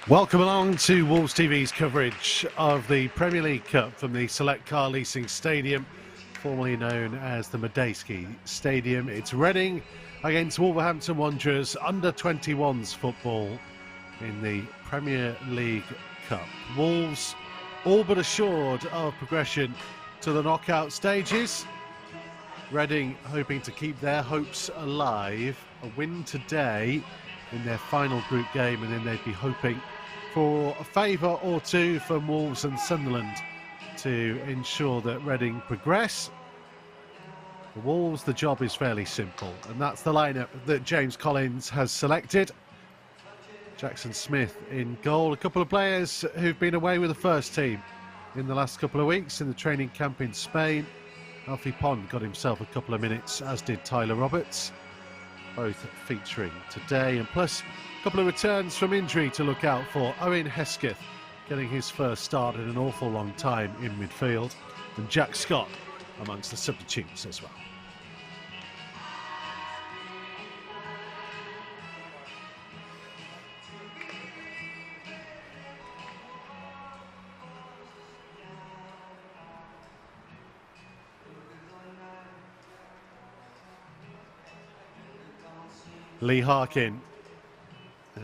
Welcome along to Wolves TV's coverage of the Premier League Cup from the Select Car Leasing Stadium, formerly known as the Midfield Stadium. It's Reading against Wolverhampton Wanderers, under-21s football in the Premier League Cup. Wolves all but assured of progression to the knockout stages. Reading hoping to keep their hopes alive. A win today in their final group game, and then they'd be hoping for a favour or two from Wolves and Sunderland to ensure that Reading progress. For Wolves, the job is fairly simple, and that's the lineup that James Collins has selected. Jackson Smith in goal. A couple of players who've been away with the first team in the last couple of weeks in the training camp in Spain. Alfie Pond got himself a couple of minutes, as did Tyler Roberts, both featuring today, and plus a couple of returns from injury to look out for. Owen Hesketh getting his first start in an awful long time in midfield, and Jack Scott amongst the substitutes as well. Lee Harkin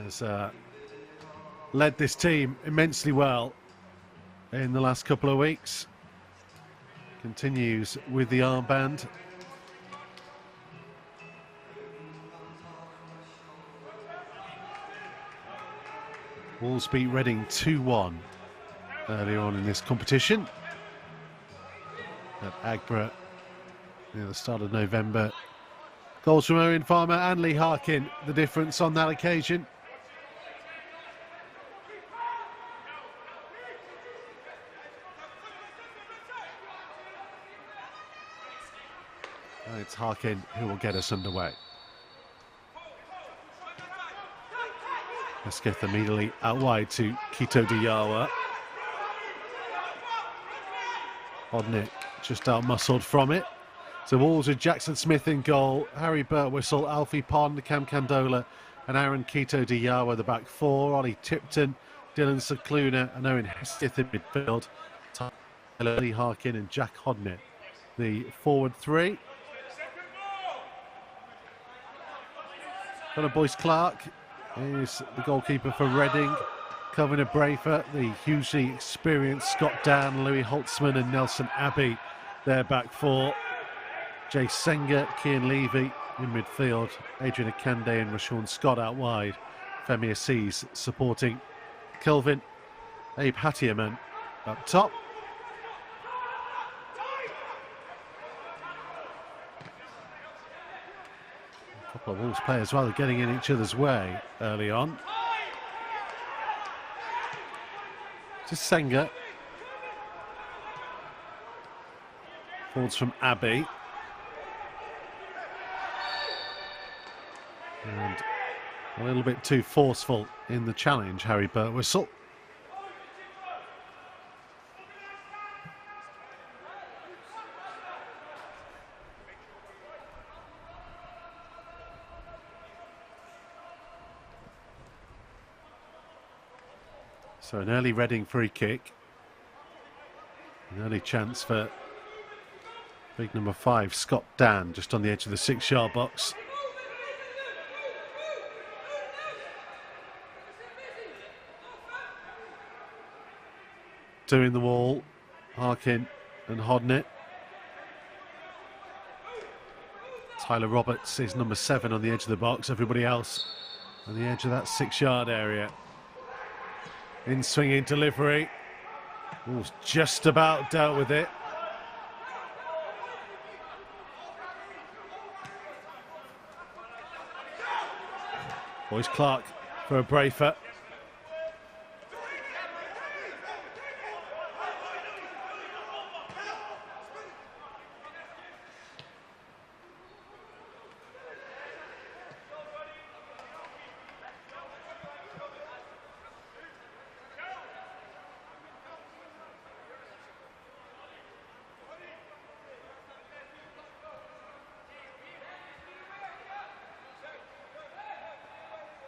has led this team immensely well in the last couple of weeks. Continues with the armband. Wolves beat Reading 2-1 earlier on in this competition at Agborough near the start of November. Goals from Owen Farmer and Lee Harkin, the difference on that occasion. And it's Harkin who will get us underway. Hesketh immediately out wide to Kito Diyawa. Hodnick just out-muscled from it. So Wolves with Jackson Smith in goal, Harry Birtwistle, Alfie Pond, Cam Candola and Aaron Kito Diyawa, the back four. Ollie Tipton, Dylan Cicluna and Owen Hesketh in midfield. Tyler Lee Harkin and Jack Hodnick, the forward three. Conor Boyce-Clark is the goalkeeper for Reading. Covering a Brafer, the hugely experienced Scott Dan, Louis Holtzman and Nelson Abbey, their back four. Jay Senga, Cian Levy in midfield, Adrian Akande and Rashawn Scott out wide. Femi Assis supporting Kelvin. Abe Hattiaman up top. A couple of Wolves players rather getting in each other's way early on. Just Senga. Forwards from Abbey. And a little bit too forceful in the challenge, Harry Birtwistle. So an early Reading free kick. An early chance for big number 5, Scott Dan, just on the edge of the 6-yard box. Doing the wall, Harkin and Hodnett. Tyler Roberts is number 7 on the edge of the box. Everybody else on the edge of that 6-yard area. In swinging delivery. Wolves just about dealt with it. Boyce-Clark for a Brafer.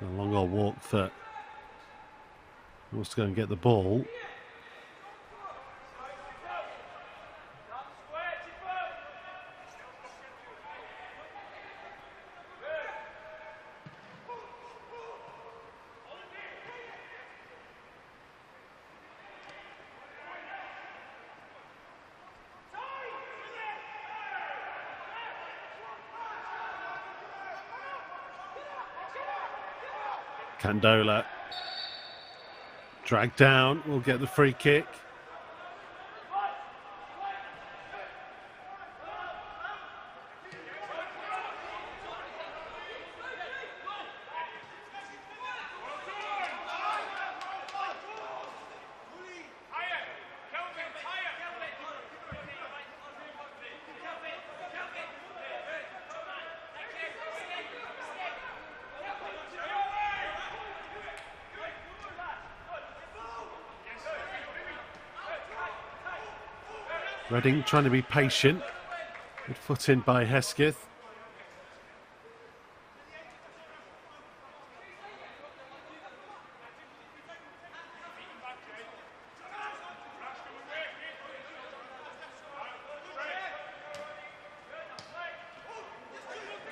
A long old walk for wants to go and get the ball. Candola dragged down, will get the free kick. Reading trying to be patient. Good foot in by Hesketh.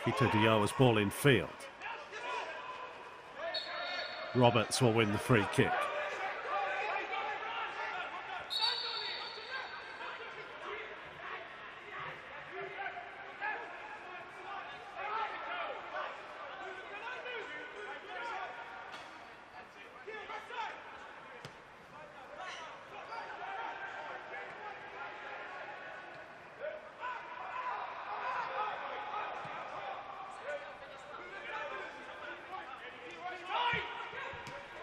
Kito Diarra's ball in field. Roberts will win the free kick.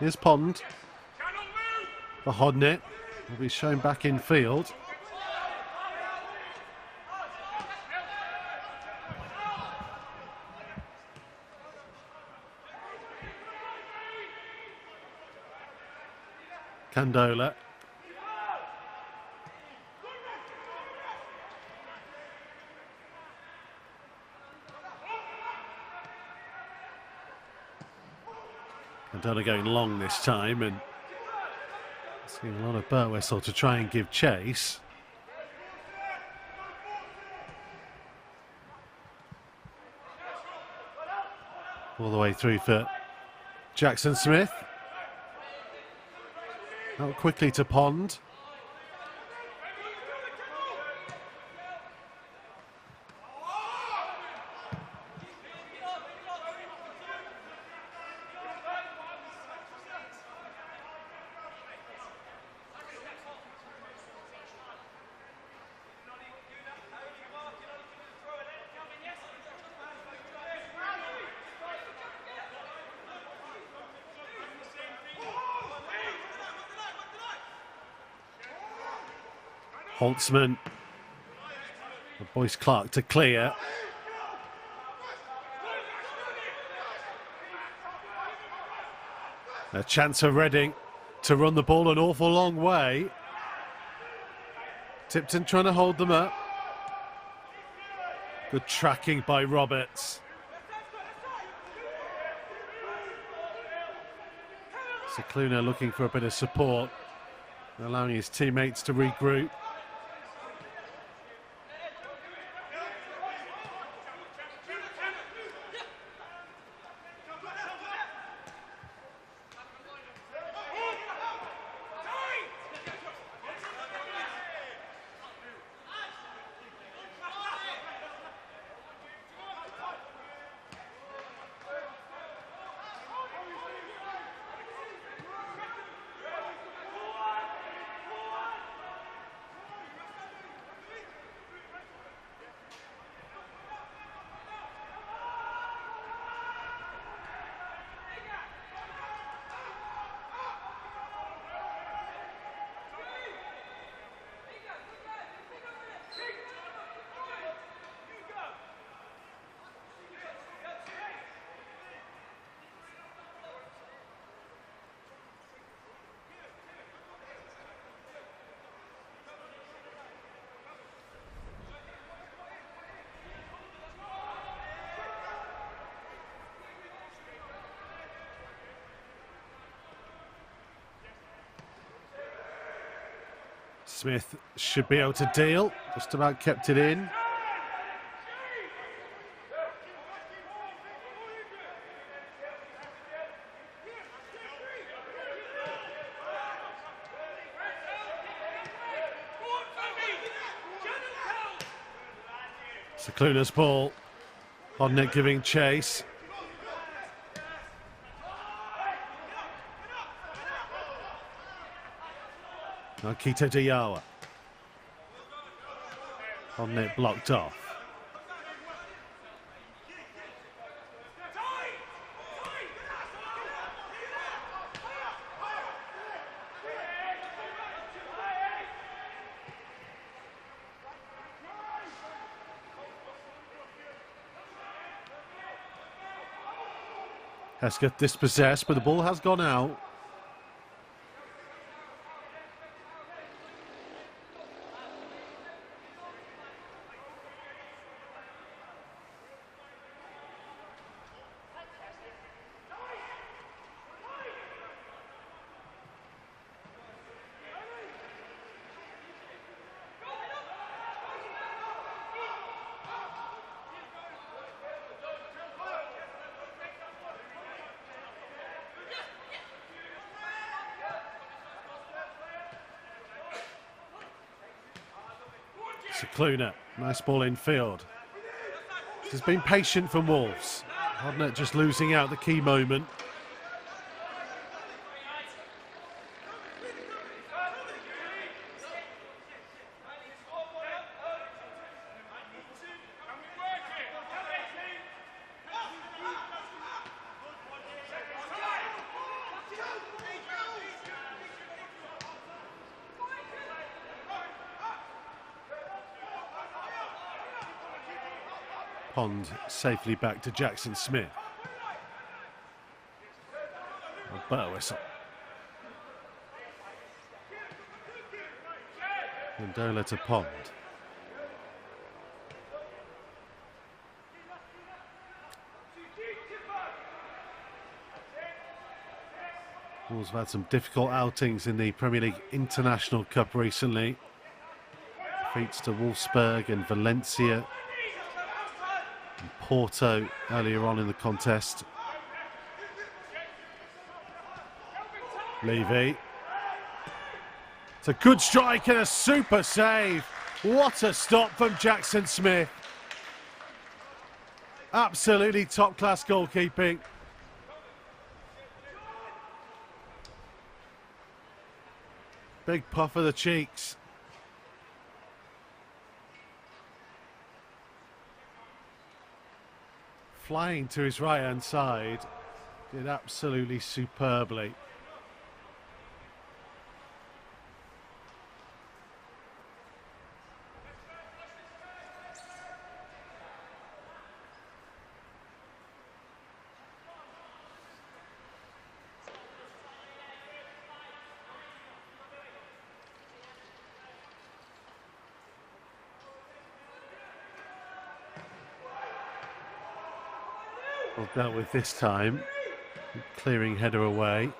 Here's Pond. The Hodnet will be shown back in field. Candola. Candola going long this time and seeing a lot of Burtwhistle to try and give chase. All the way through for Jackson Smith. Out quickly to Pond. Holtzman, Boyce Clark to clear. A chance for Reading to run the ball an awful long way. Tipton trying to hold them up. Good tracking by Roberts. Cicluna looking for a bit of support, allowing his teammates to regroup. Smith should be able to deal. Just about kept it in. Cicluna's ball. Hodnet giving chase. Akito Diawa. Hodnet blocked off. Hesketh dispossessed, but the ball has gone out. Cicluna, nice ball in field. This has been patient from Wolves. Hodnet just losing out the key moment. Pond safely back to Jackson Smith. But a whistle. Mendola to Pond. Wolves have had some difficult outings in the Premier League International Cup recently. Defeats to Wolfsburg and Valencia. And Porto earlier on in the contest. Levy. It's a good strike and a super save. What a stop from Jackson Smith. Absolutely top-class goalkeeping. Big puff of the cheeks. Flying to his right-hand side. Did absolutely superbly. Well dealt with this time. Clearing header away.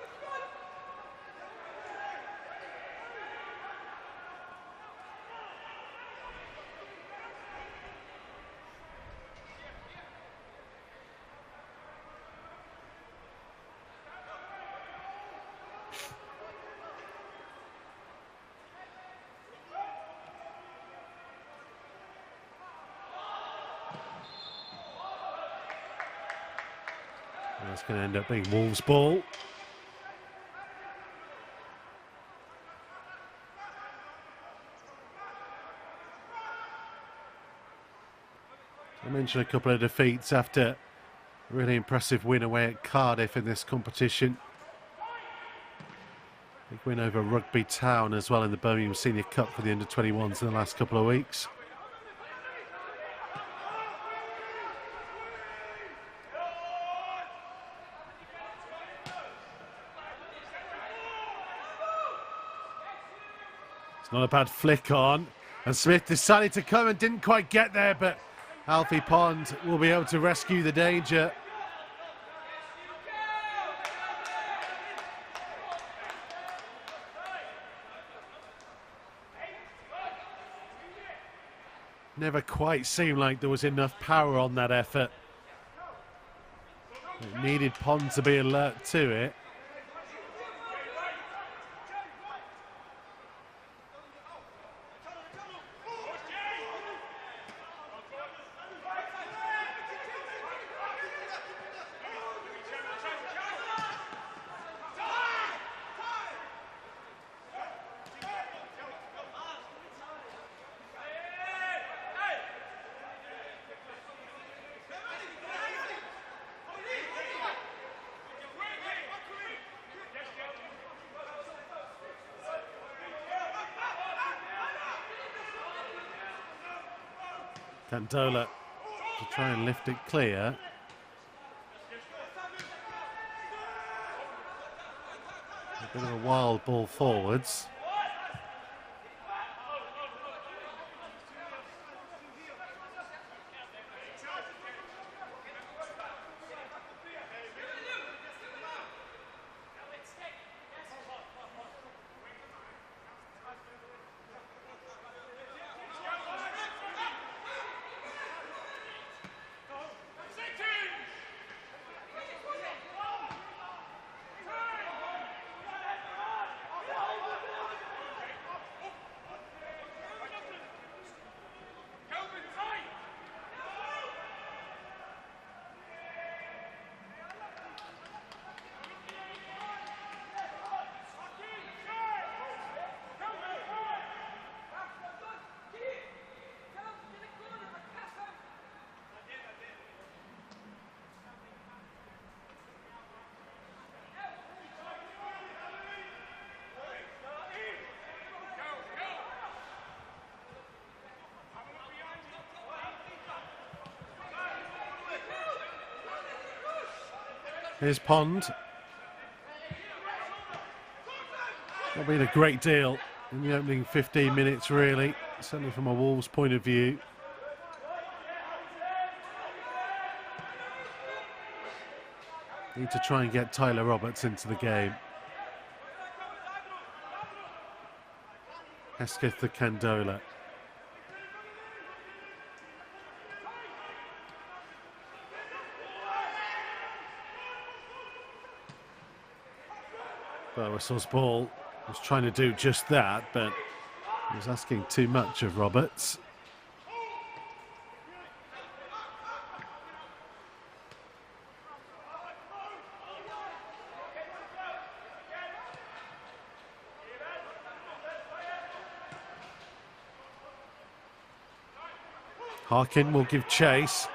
That's going to end up being Wolves' ball. I mentioned a couple of defeats after a really impressive win away at Cardiff in this competition. Big win over Rugby Town as well in the Birmingham Senior Cup for the under-21s in the last couple of weeks. It's not a bad flick on, and Smith decided to come and didn't quite get there, but Alfie Pond will be able to rescue the danger. Never quite seemed like there was enough power on that effort. It needed Pond to be alert to it. Candola to try and lift it clear. A bit of a wild ball forwards. Here's Pond. Not been a great deal in the opening 15 minutes, really, certainly from a Wolves point of view. Need to try and get Tyler Roberts into the game. Hesketh to Candola. Whistle's ball was trying to do just that, but he was asking too much of Roberts. Harkin will give chase.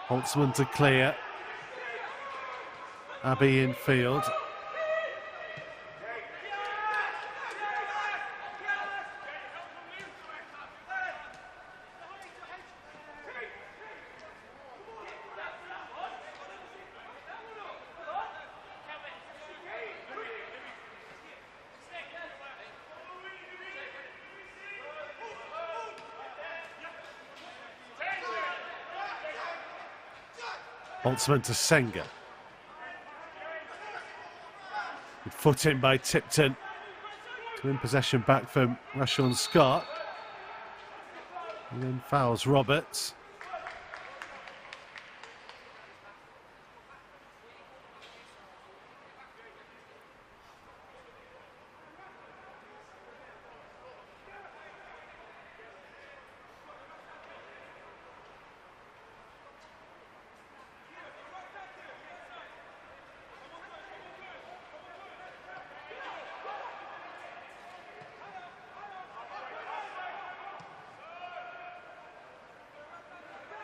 Holtzman to clear. Abbey in field. Holtzman to Senga. Good foot in by Tipton. To win possession back from Rashawn Scott. And then fouls Roberts.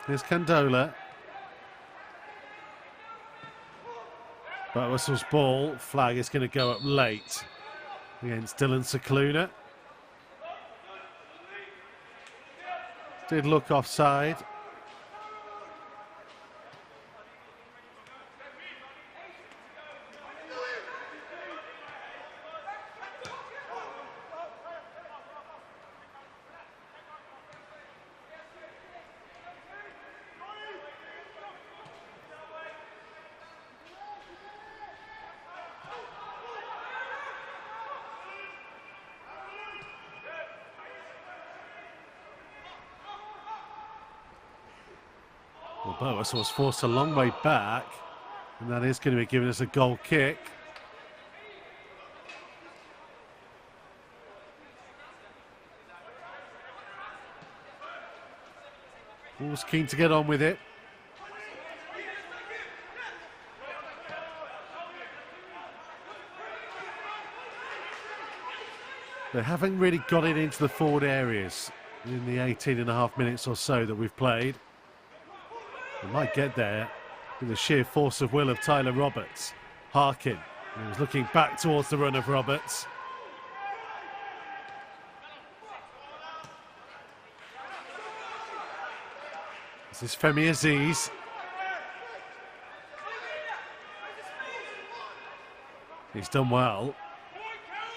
Here's Candola. But Whistle's ball, flag is going to go up late against Dylan Cicluna. Did look offside. Boas was forced a long way back, and that is going to be giving us a goal kick. Wolves keen to get on with it. They haven't really got it into the forward areas in the 18.5 minutes or so that we've played. They might get there with the sheer force of will of Tyler Roberts. Harkin, he was looking back towards the run of Roberts. This is Femi Aziz. He's done well.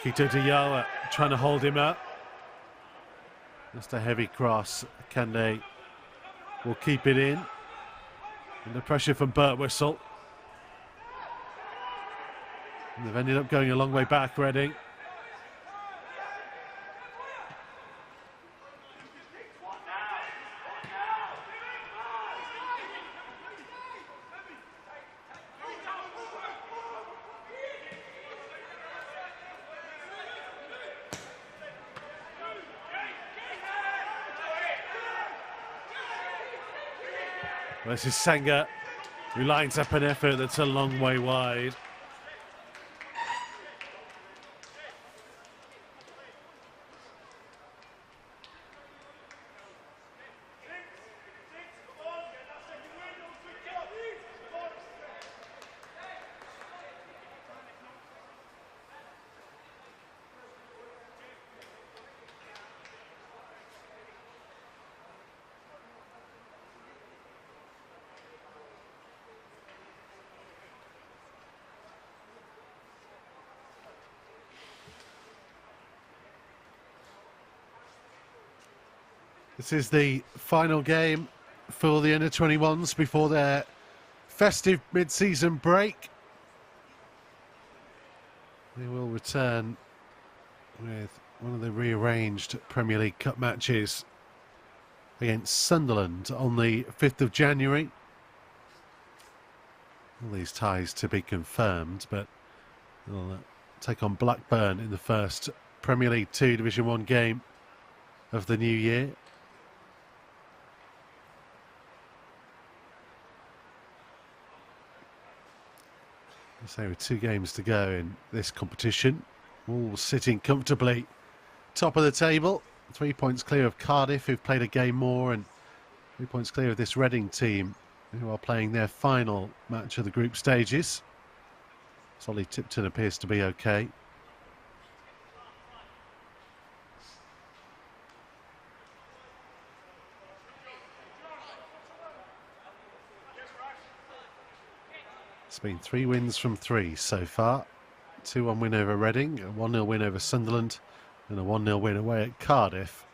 Kito Diyawa trying to hold him up. Just a heavy cross. Kande will keep it in. Under pressure from Birtwistle. And they've ended up going a long way back, Reading. This is Senga, who lines up an effort that's a long way wide. This is the final game for the under-21s before their festive mid-season break. They will return with one of the rearranged Premier League Cup matches against Sunderland on the 5th of January. All these ties to be confirmed, but they'll take on Blackburn in the first Premier League 2 Division 1 game of the new year. So with 2 games to go in this competition, all sitting comfortably top of the table, 3 points clear of Cardiff, who've played a game more, and 3 points clear of this Reading team, who are playing their final match of the group stages. Solly Tipton appears to be okay. It's been 3 wins from 3 so far. 2-1 win over Reading, a 1-0 win over Sunderland, and a 1-0 win away at Cardiff.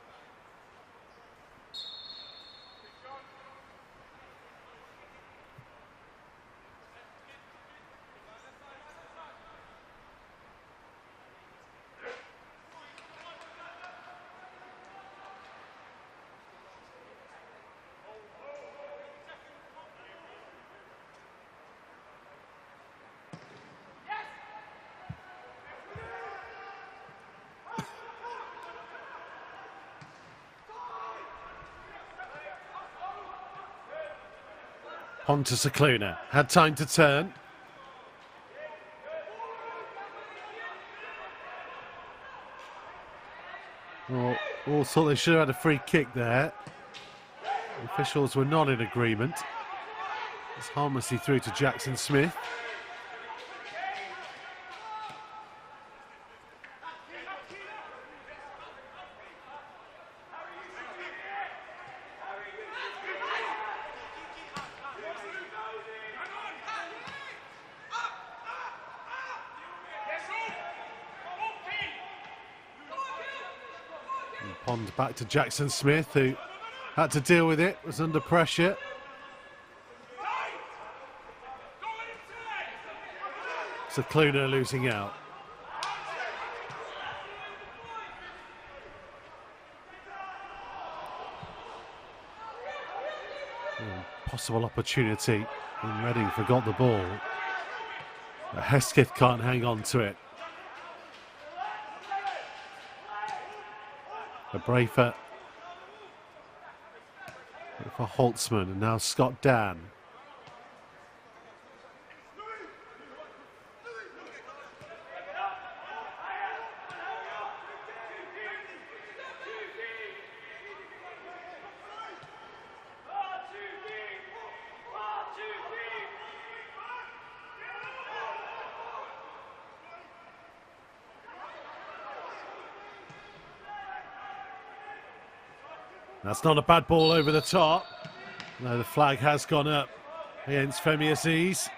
Pontus Akluna had time to turn. Well, all thought they should have had a free kick there. The officials were not in agreement. It's harmlessly through to Jackson Smith. Pond back to Jackson Smith, who had to deal with it, was under pressure. So Cluner losing out. possible opportunity, and Reading forgot the ball. But Hesketh can't hang on to it. A Brafer for Holtzman, and now Scott Dan. That's not a bad ball over the top. No, the flag has gone up against Femi Aziz.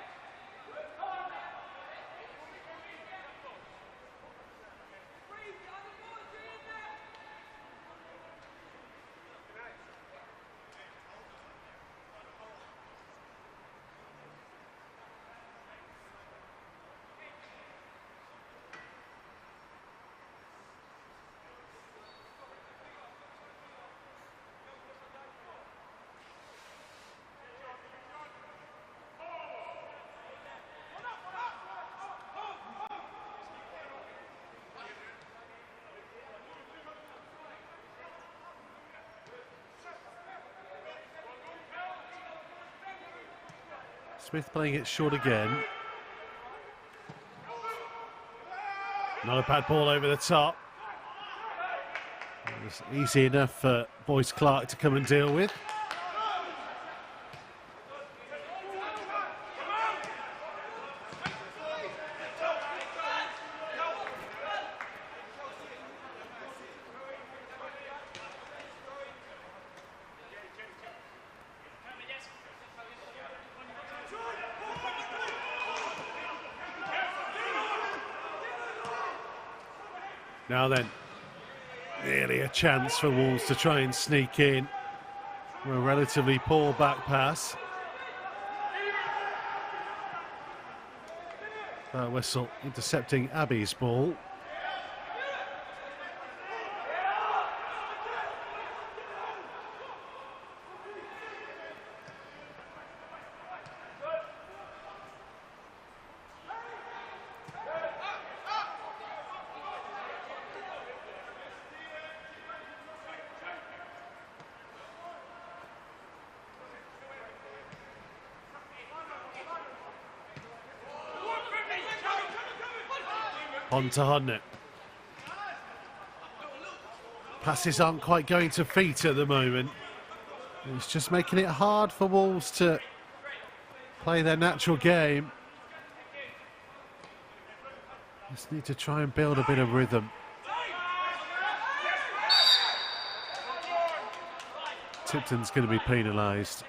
Smith playing it short again. Not a bad ball over the top. It was easy enough for Boyce Clark to come and deal with. Now then, nearly a chance for Wolves to try and sneak in. A relatively poor back pass. Whistle intercepting Abbey's ball. On to Hodnett. Passes aren't quite going to feet at the moment. It's just making it hard for Wolves to play their natural game. Just need to try and build a bit of rhythm. Tipton's going to be penalised.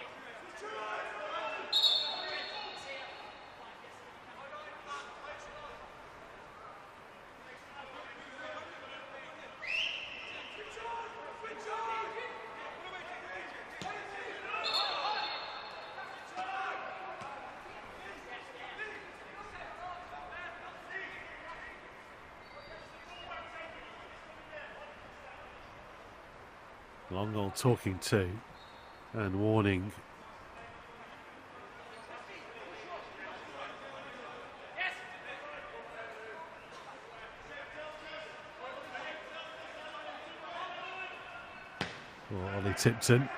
Long old talking to and warning. For Ollie Tipton.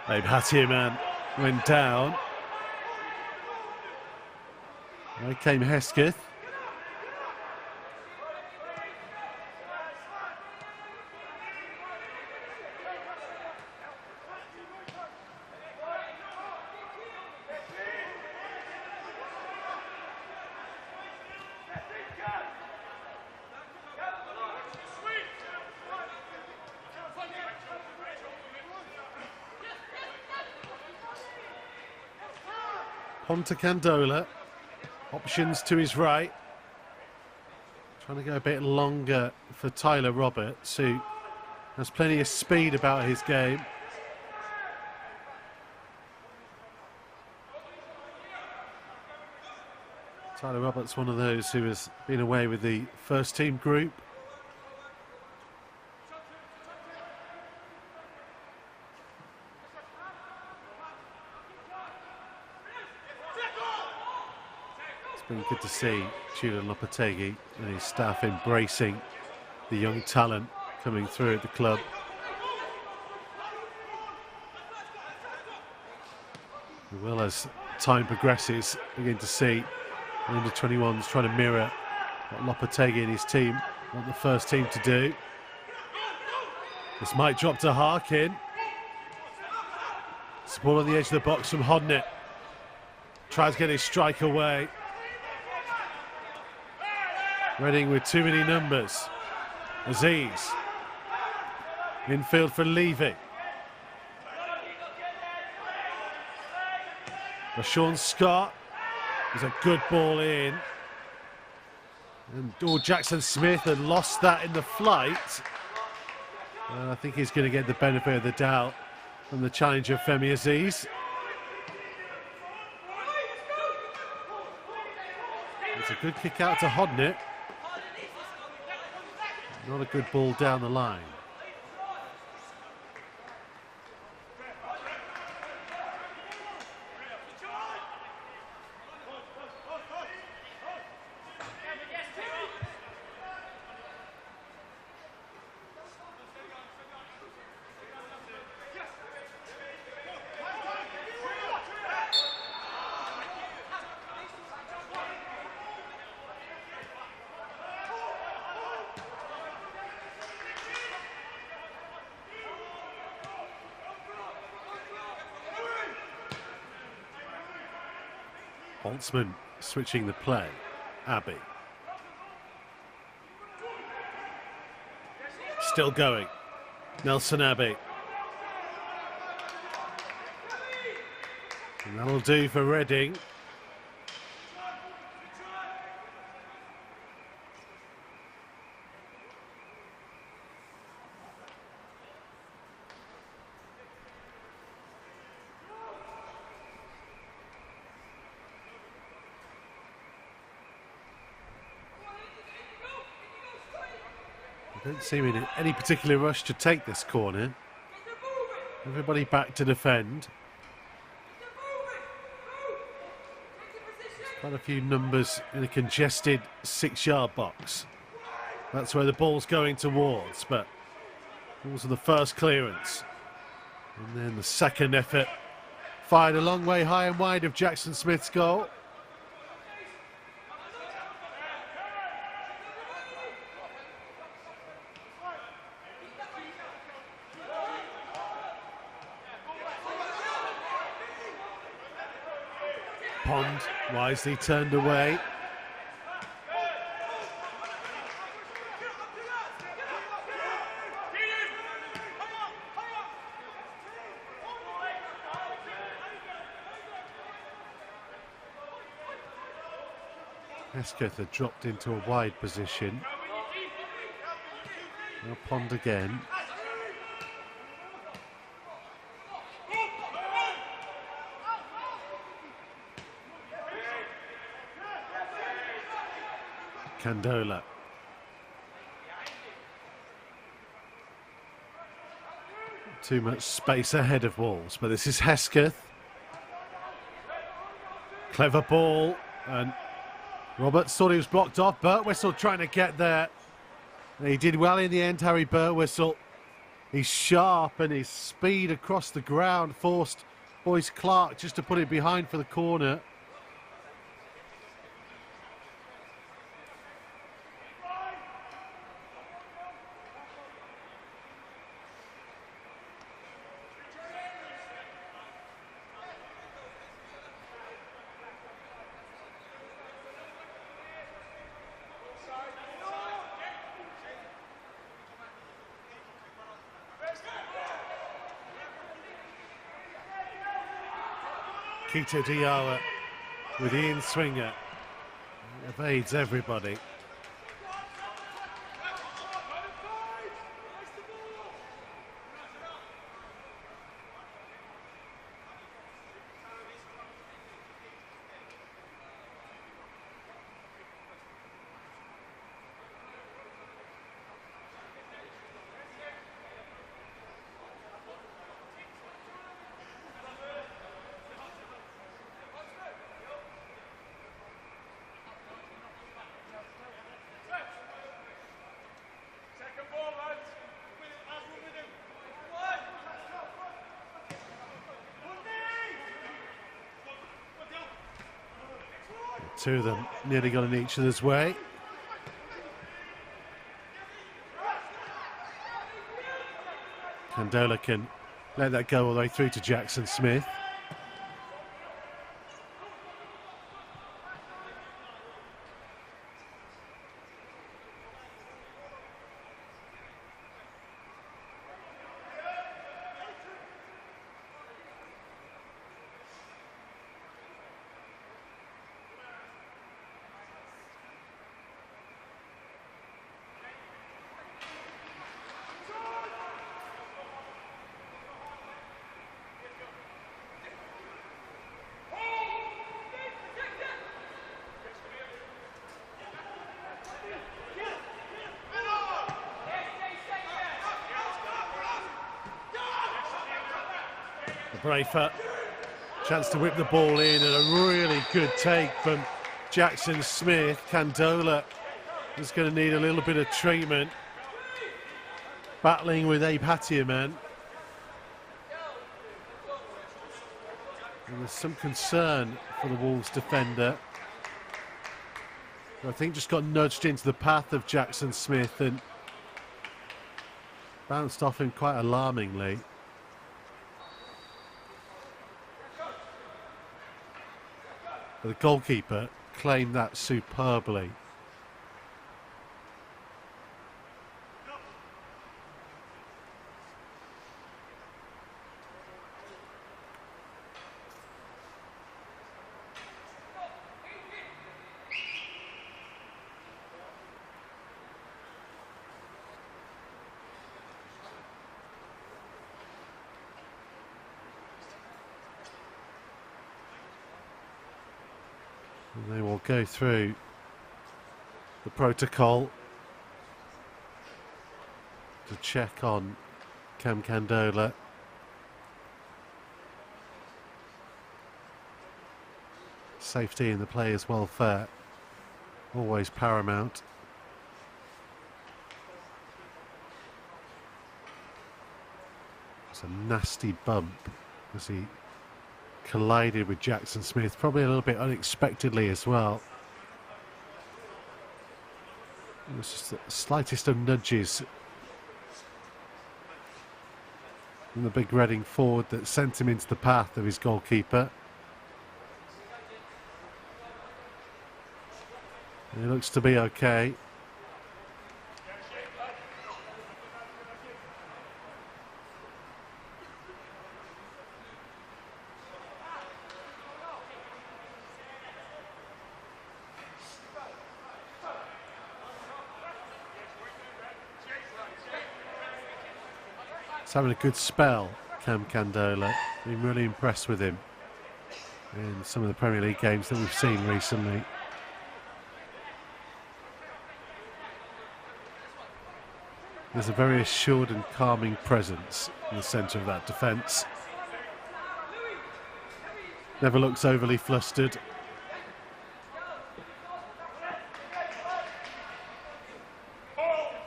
They've had him and went down. There came Hesketh. Ponta Candola. Options to his right. Trying to go a bit longer for Tyler Roberts, who has plenty of speed about his game. Tyler Roberts, one of those who has been away with the first team group. It's been good to see Julian Lopetegui and his staff embracing the young talent coming through at the club. We will, as time progresses, begin to see the under-21s trying to mirror what Lopetegui and his team want the first team to do. This might drop to Harkin. It's ball on the edge of the box from Hodnett. Tries to get his strike away. Reading with too many numbers. Aziz. Infield for Levy. Sean Scott. There's a good ball in. And Jackson Smith had lost that in the flight. I think he's going to get the benefit of the doubt from the challenger Femi Aziz. It's a good kick out to Hodnett. Not a good ball down the line. Holtzman switching the play. Abbey. Still going. Nelson Abbey. And that'll do for Reading. Don't seem in any particular rush to take this corner. Everybody back to defend. Quite a few numbers in a congested 6-yard box. That's where the ball's going towards, but balls are the first clearance. And then the second effort fired a long way high and wide of Jackson Smith's goal. Pond wisely turned away. Hesketh had dropped into a wide position. Now Pond again. Candola. Too much space ahead of Wolves, but this is Hesketh. Clever ball, and Roberts thought he was blocked off. Birtwistle trying to get there. He did well in the end, Harry Birtwistle. He's sharp and his speed across the ground forced Boyce Clark just to put it behind for the corner. Keita Diawara with the in-swinger. Evades everybody. Two of them nearly got in each other's way. Candola can let that go all the way through to Jackson Smith. Brafer, chance to whip the ball in, and a really good take from Jackson Smith. Candola is going to need a little bit of treatment, battling with Abe Hattiaman. And there's some concern for the Wolves defender, who I think just got nudged into the path of Jackson Smith and bounced off him quite alarmingly. The goalkeeper claimed that superbly. And they will go through the protocol to check on Cam Candola. Safety and the players' welfare always paramount. It's a nasty bump as he collided with Jackson Smith, probably a little bit unexpectedly as well. It was just the slightest of nudges from the big Reading forward that sent him into the path of his goalkeeper. And he looks to be okay. He's having a good spell, Cam Candola. Been really impressed with him in some of the Premier League games that we've seen recently. There's a very assured and calming presence in the centre of that defence. Never looks overly flustered.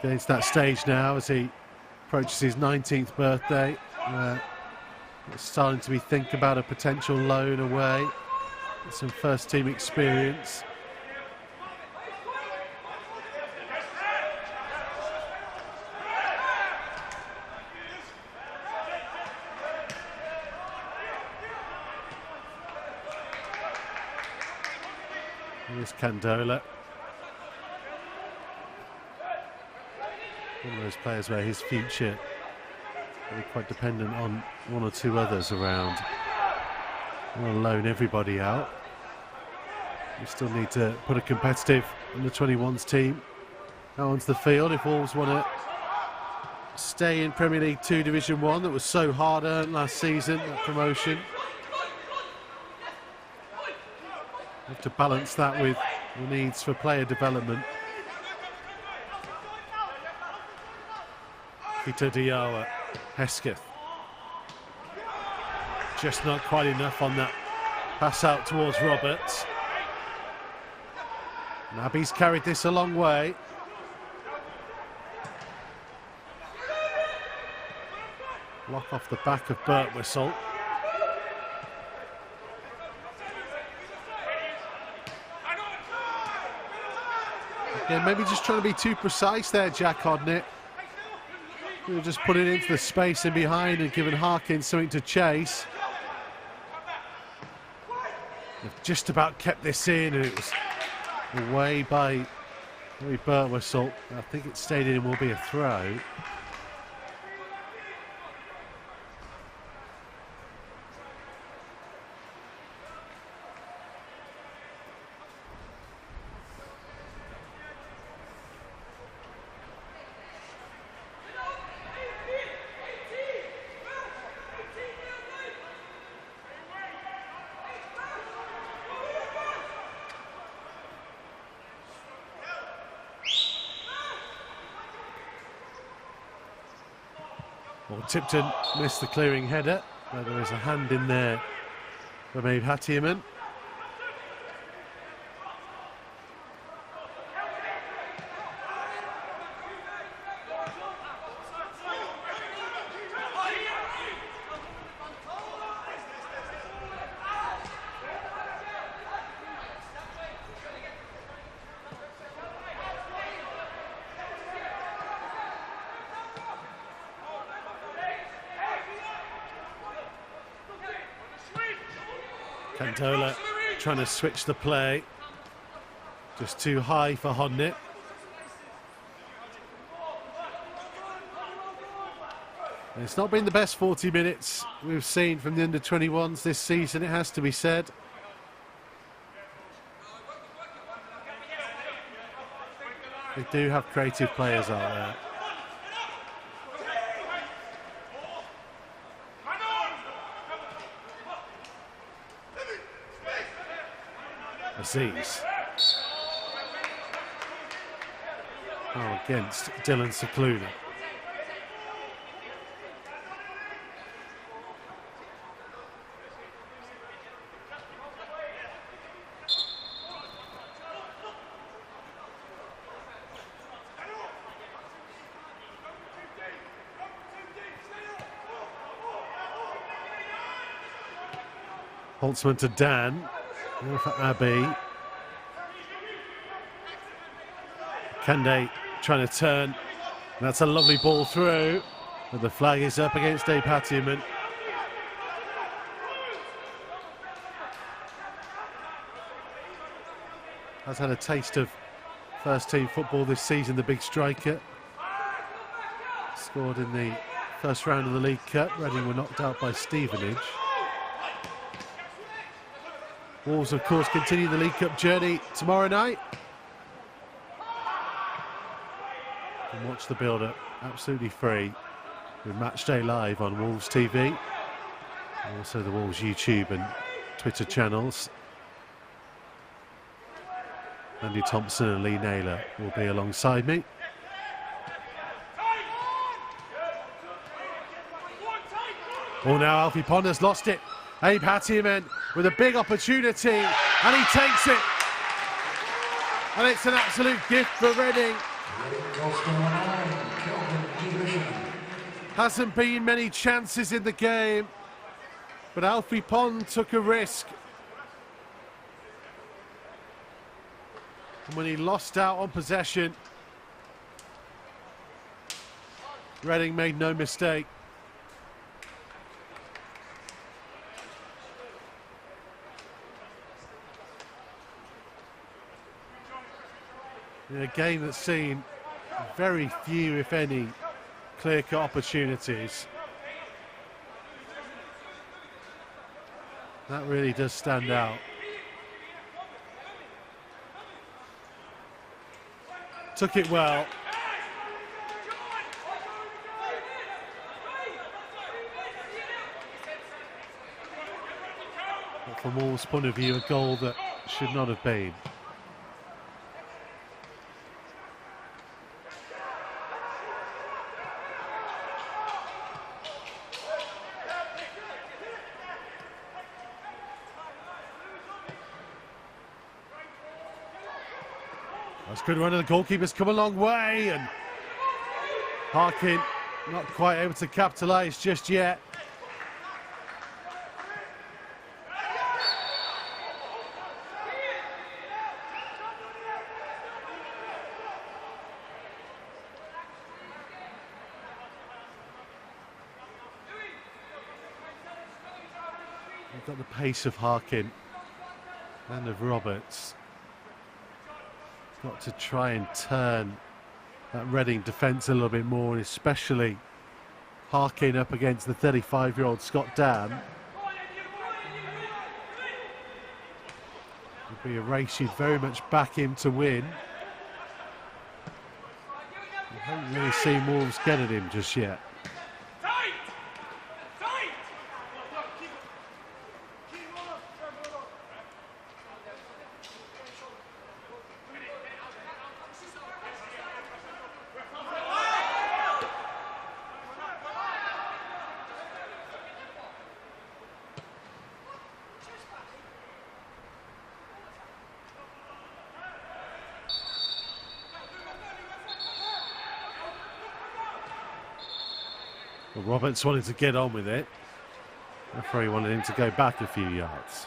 Against that stage now as he approaches his 19th birthday. Starting to be think about a potential loan away. Some first team experience. Here's Candola. One of those players where his future will be quite dependent on one or two others around. I want to loan everybody out. We still need to put a competitive under-21s team out onto the field if Wolves want to stay in Premier League 2 Division 1 that was so hard earned last season, that promotion. We have to balance that with the needs for player development. Peter Diawa, Hesketh. Just not quite enough on that pass out towards Roberts. Naby's carried this a long way. Block off the back of Yeah, maybe just trying to be too precise there, Jack Hodnett. Just put it into the space in behind and giving Harkin something to chase. They've just about kept this in, and it was away by Birtwistle. I think it stayed in and will be a throw. Well, Tipton missed the clearing header. There is a hand in there for Maeve Hattiaman. Cantola trying to switch the play. Just too high for Hodnett. And it's not been the best 40 minutes we've seen from the under-21s this season, it has to be said. They do have creative players out there. Aziz. Oh, against Dylan Cicluna. Holtzman to Dan. For Abbey. Kande trying to turn. That's a lovely ball through. But the flag is up against Dave Hattiaman. Has had a taste of first team football this season, the big striker. Scored in the first round of the League Cup. Reading were knocked out by Stevenage. Wolves, of course, continue the League Cup journey tomorrow night. And watch the build-up absolutely free with Matchday Live on Wolves TV. And also the Wolves YouTube and Twitter channels. Andy Thompson and Lee Naylor will be alongside me. Oh, now Alfie Pond has lost it. Abe Hattiaman with a big opportunity, and he takes it. And it's an absolute gift for Reading. Hasn't been many chances in the game, but Alfie Pond took a risk. And when he lost out on possession, Reading made no mistake. In a game that's seen very few, if any, clear-cut opportunities. That really does stand out. Took it well. But from Wolves' point of view, a goal that should not have been. That's a good run, and the goalkeeper's come a long way, and Harkin not quite able to capitalise just yet. You've got the pace of Harkin and of Roberts. Got to try and turn that Reading defence a little bit more, and especially Harkin up against the 35-year-old Scott Dann. It'd be a race you'd very much back him to win. I haven't really seen Wolves get at him just yet. Well, Roberts wanted to get on with it. Referee wanted him to go back a few yards.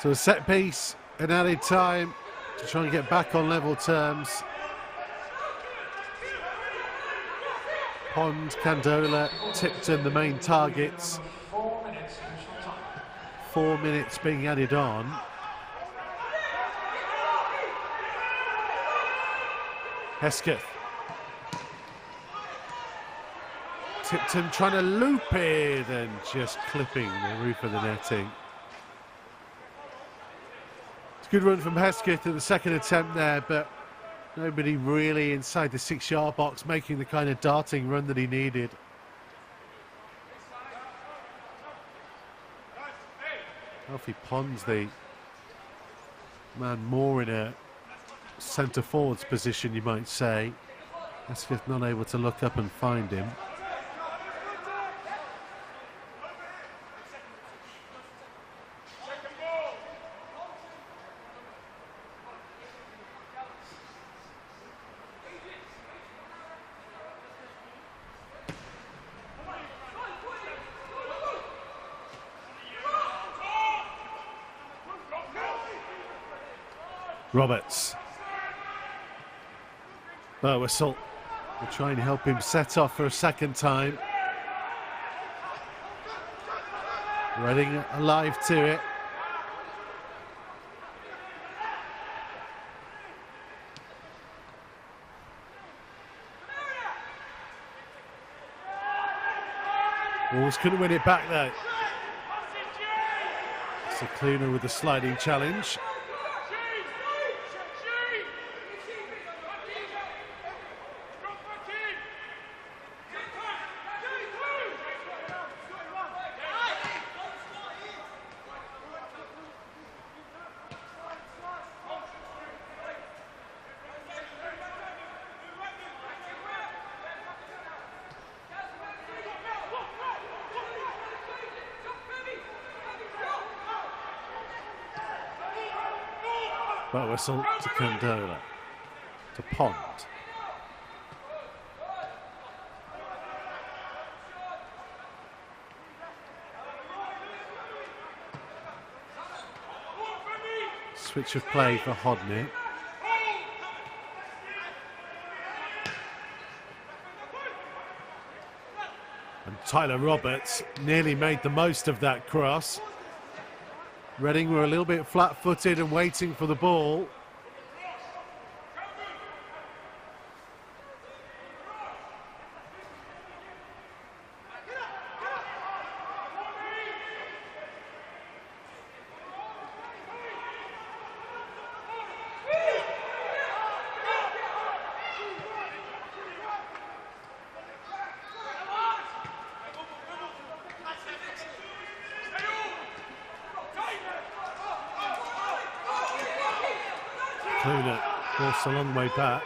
So a set piece, an added time to try and get back on level terms. Pond, Candola, Tipton, the main targets. 4 minutes being added on. Hesketh. Tipton trying to loop it and just clipping the roof of the netting. Good run from Hesketh at the second attempt there, but nobody really inside the 6-yard box making the kind of darting run that he needed. Alfie Pond's the man more in a centre forwards position, you might say. Hesketh not able to look up and find him. Roberts. Whistle will try and help him set off for a second time. Reading alive to it. Wolves couldn't win it back though. Cicluna with the sliding challenge. Whistle to Candola, to Pond. Switch of play for Hodney. And Tyler Roberts nearly made the most of that cross. Reading were a little bit flat-footed and waiting for the ball. Cluner, of course, a long way back.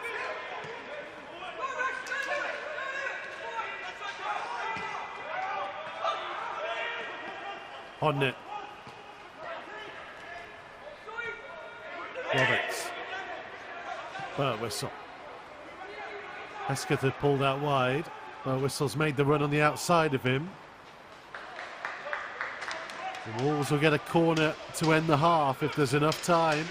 On it. Roberts. Whistle. Hesketh had pulled out wide. Whistle's made the run on the outside of him. The Wolves will get a corner to end the half if there's enough time.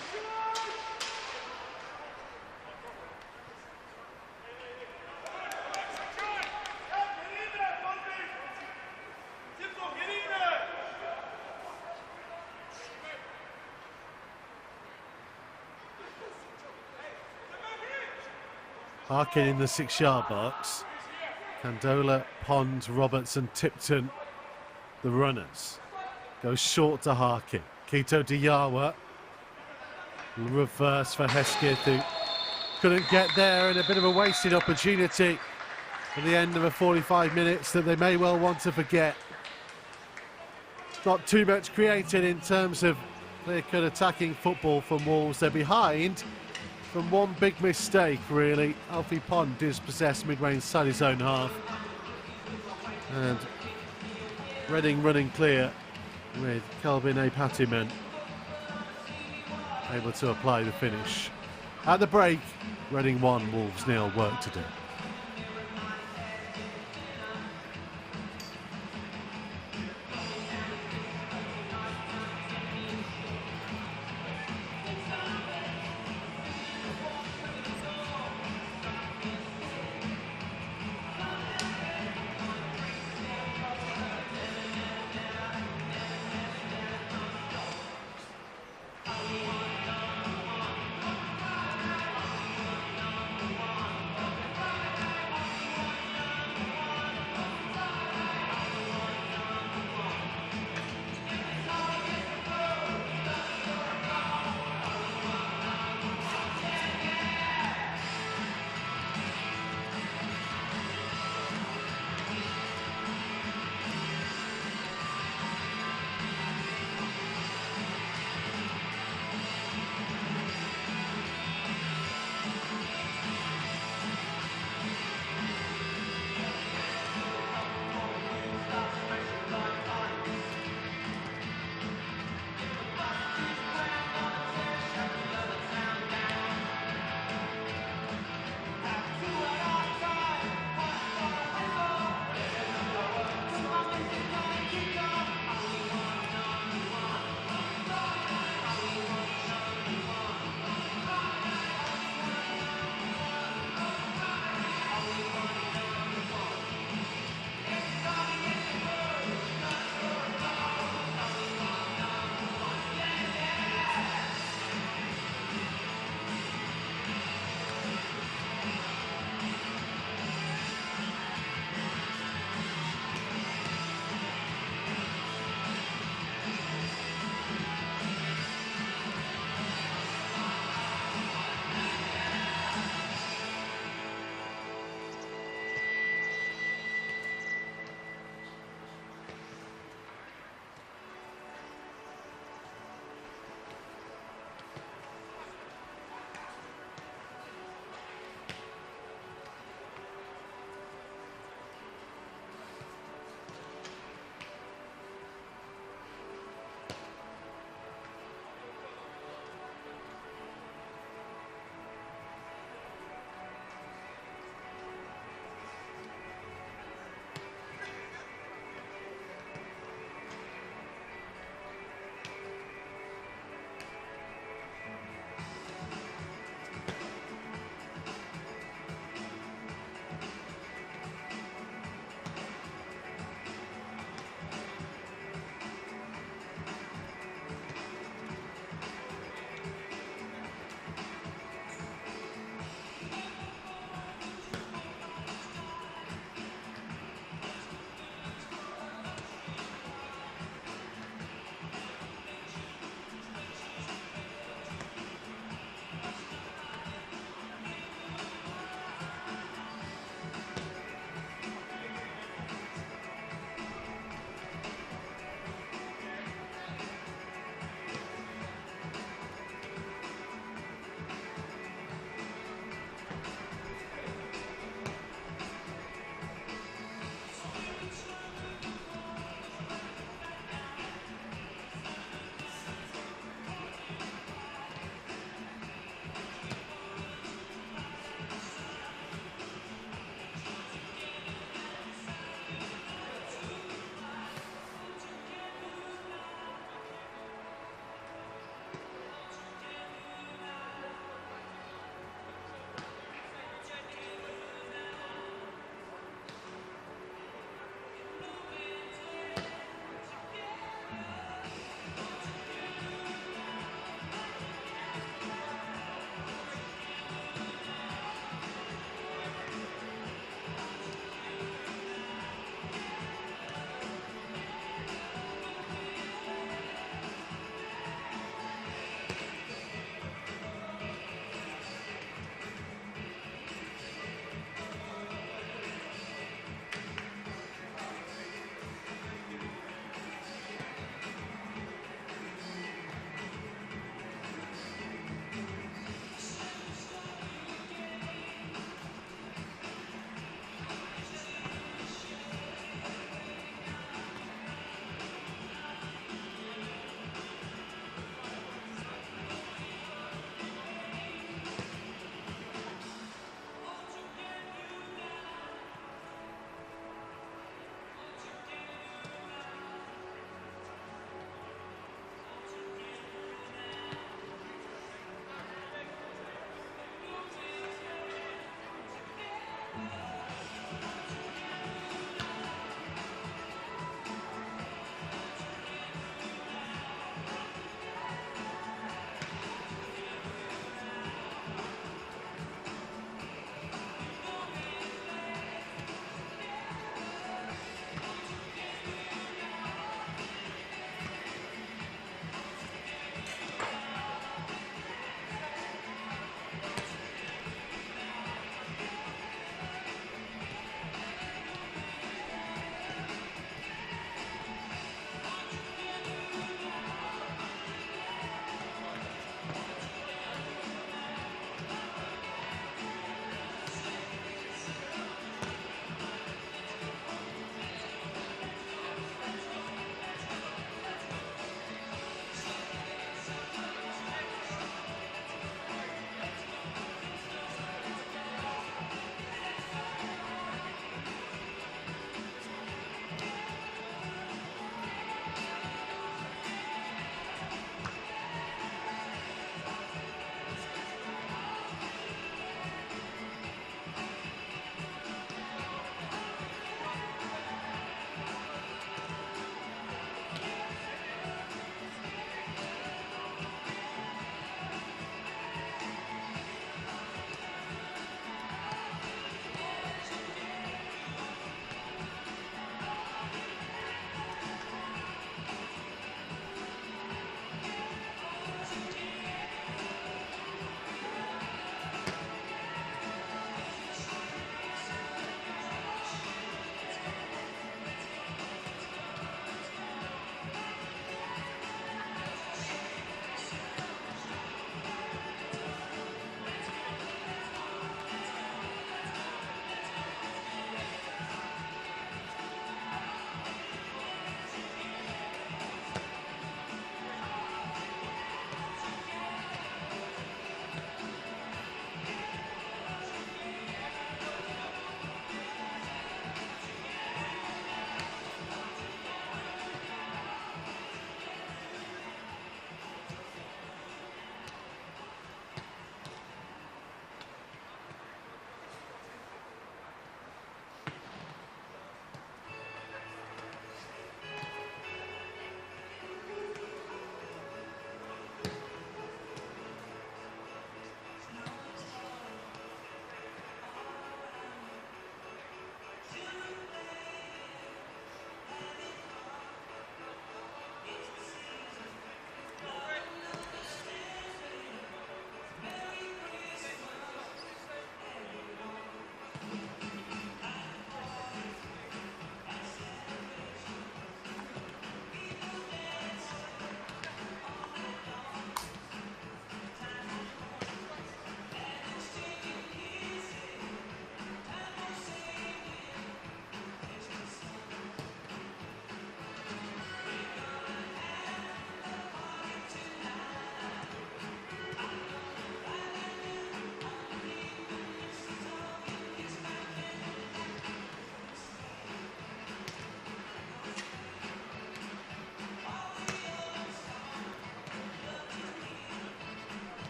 Harkin in the 6-yard box. Candola, Pond, Roberts and Tipton, the runners. Goes short to Harkin. Kito Diyawa. Reverse for Hesketh, who couldn't get there, and a bit of a wasted opportunity at the end of a 45 minutes that they may well want to forget. Not too much created in terms of clear-cut attacking football from Wolves. They're behind from one big mistake, really. Alfie Pond dispossessed midway inside his own half. And Reading running clear with Kelvin Apatiman able to apply the finish. At the break, Reading 1, Wolves 0, work to do.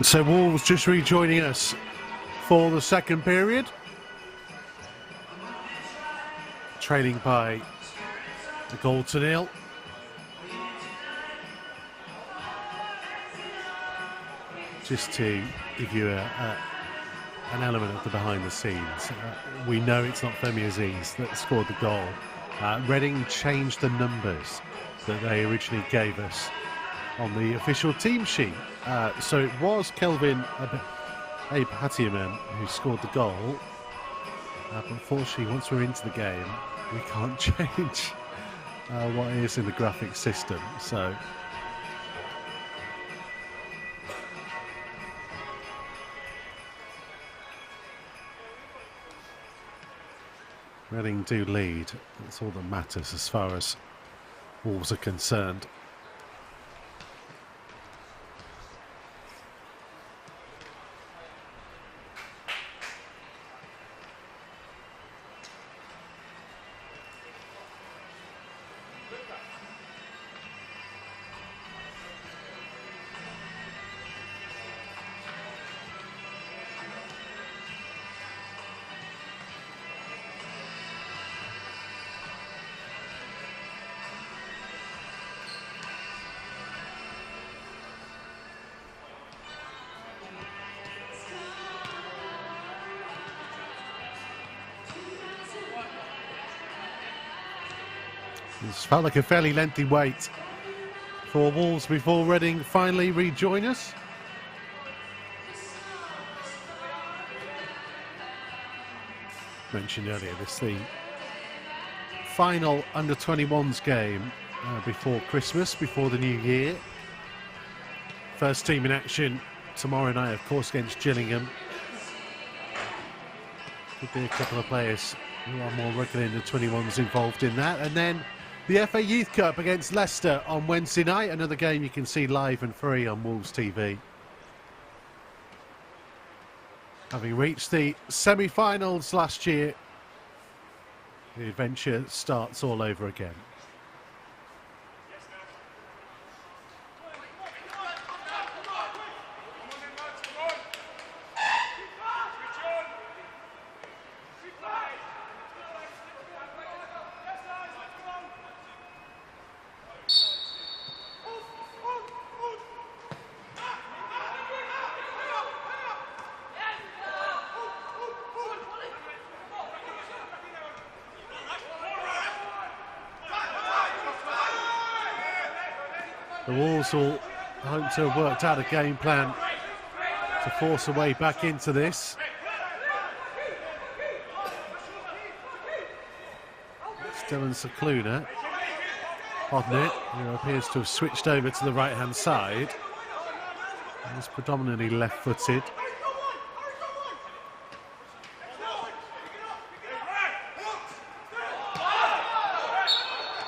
So Wolves just rejoining us for the second period. Trailing by a goal to nil. Just to give you an element of the behind the scenes, we know it's not Femi Aziz that scored the goal. Reading changed the numbers that they originally gave us on the official team sheet. So it was Kelvin Abe Hatiaman who scored the goal. But unfortunately, once we're into the game, we can't change what is in the graphic system. So Reading do lead. That's all that matters as far as Wolves are concerned. It's felt like a fairly lengthy wait for Wolves before Reading finally rejoin us. Mentioned earlier, this is the final under-21s game before Christmas, before the new year. First team in action tomorrow night, of course, against Gillingham. Could be a couple of players who are more regular in the 21s involved in that. And then the FA Youth Cup against Leicester on Wednesday night. Another game you can see live and free on Wolves TV. Having reached the semi-finals last year, the adventure starts all over again. The Wolves will hope to have worked out a game plan to force a way back into this. Dylan Cicluna, Podnet, who appears to have switched over to the right-hand side. He's predominantly left-footed.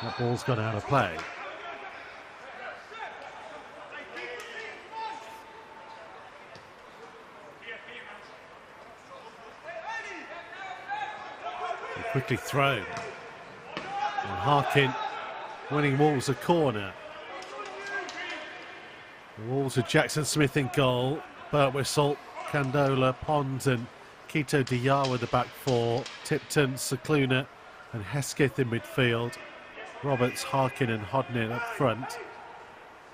That ball's gone out of play. Quickly thrown. And Harkin winning Wolves a corner. The Wolves with Jackson Smith in goal, Birtwistle, Candola, Pond and Quito Diyawa the back four, Tipton, Cicluna and Hesketh in midfield, Roberts, Harkin and Hodnett up front.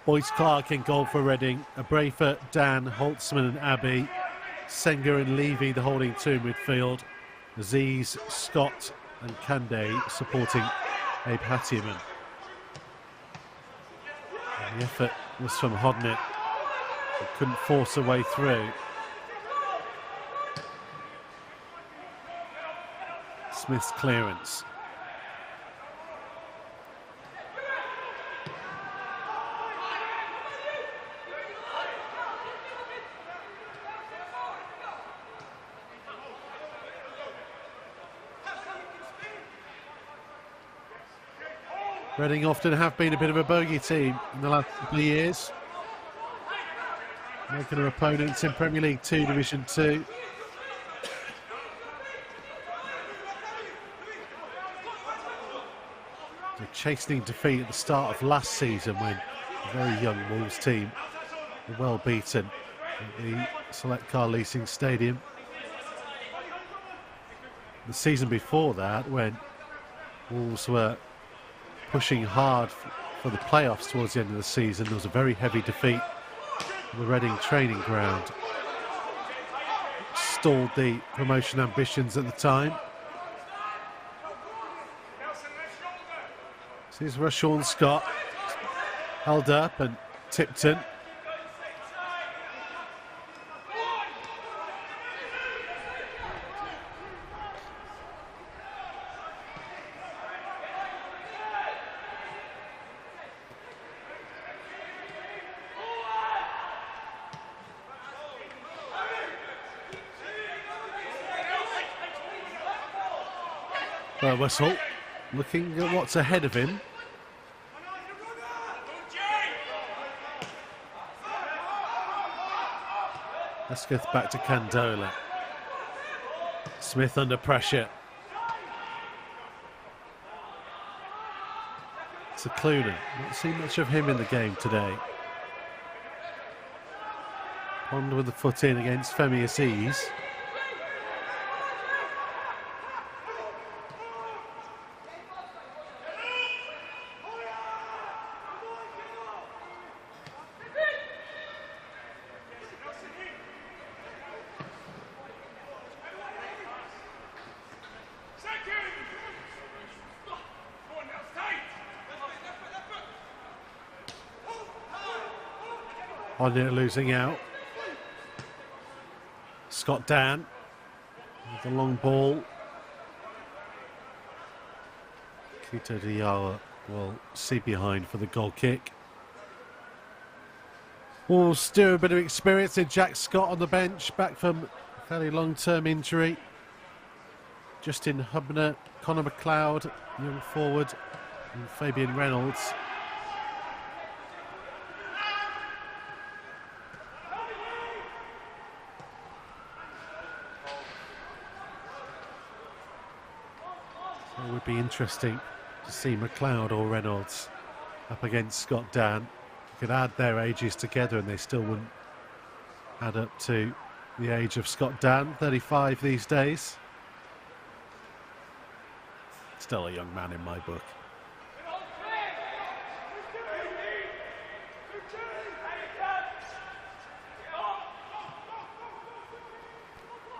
Boyce Clark in goal for Reading, Abrafa, Dan, Holtzman and Abbey, Senga and Levy the holding two in midfield, Aziz, Scott and Kande supporting Abe Hattiman. And the effort was from Hodnett, who couldn't force a way through. Smith's clearance. Reading often have been a bit of a bogey team in the last couple of years, making their opponents in Premier League 2, Division 2. A chastening defeat at the start of last season when a very young Wolves team were well beaten at the Select Car Leasing Stadium. The season before that, when Wolves were pushing hard for the playoffs towards the end of the season, there was a very heavy defeat on the Reading training ground. Stalled the promotion ambitions at the time. This is Rashawn Scott, held up, and Tipton. Whistle, looking at what's ahead of him. Let's get back to Candola. Smith under pressure. Cicluna, not seen much of him in the game today. Pond with the foot in against Femi Aziz. Hodnett losing out. Scott Dan with the long ball. Quito Diyawa will see behind for the goal kick. Wolves still a bit of experience in Jack Scott on the bench, back from a fairly long-term injury. Justin Hubner, Connor McLeod, young forward, and Fabian Reynolds. It would be interesting to see McLeod or Reynolds up against Scott Dan. You could add their ages together and they still wouldn't add up to the age of Scott Dan, 35 these days. Still a young man in my book.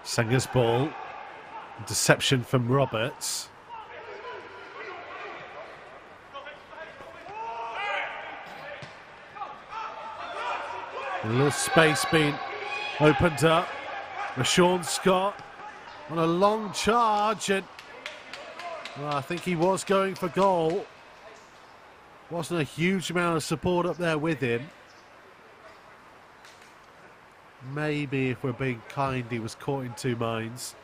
Senga's ball. Deception from Roberts. A little space being opened up. Rashawn Scott on a long charge, and well, I think he was going for goal. Wasn't a huge amount of support up there with him. Maybe, if we're being kind, he was caught in two minds.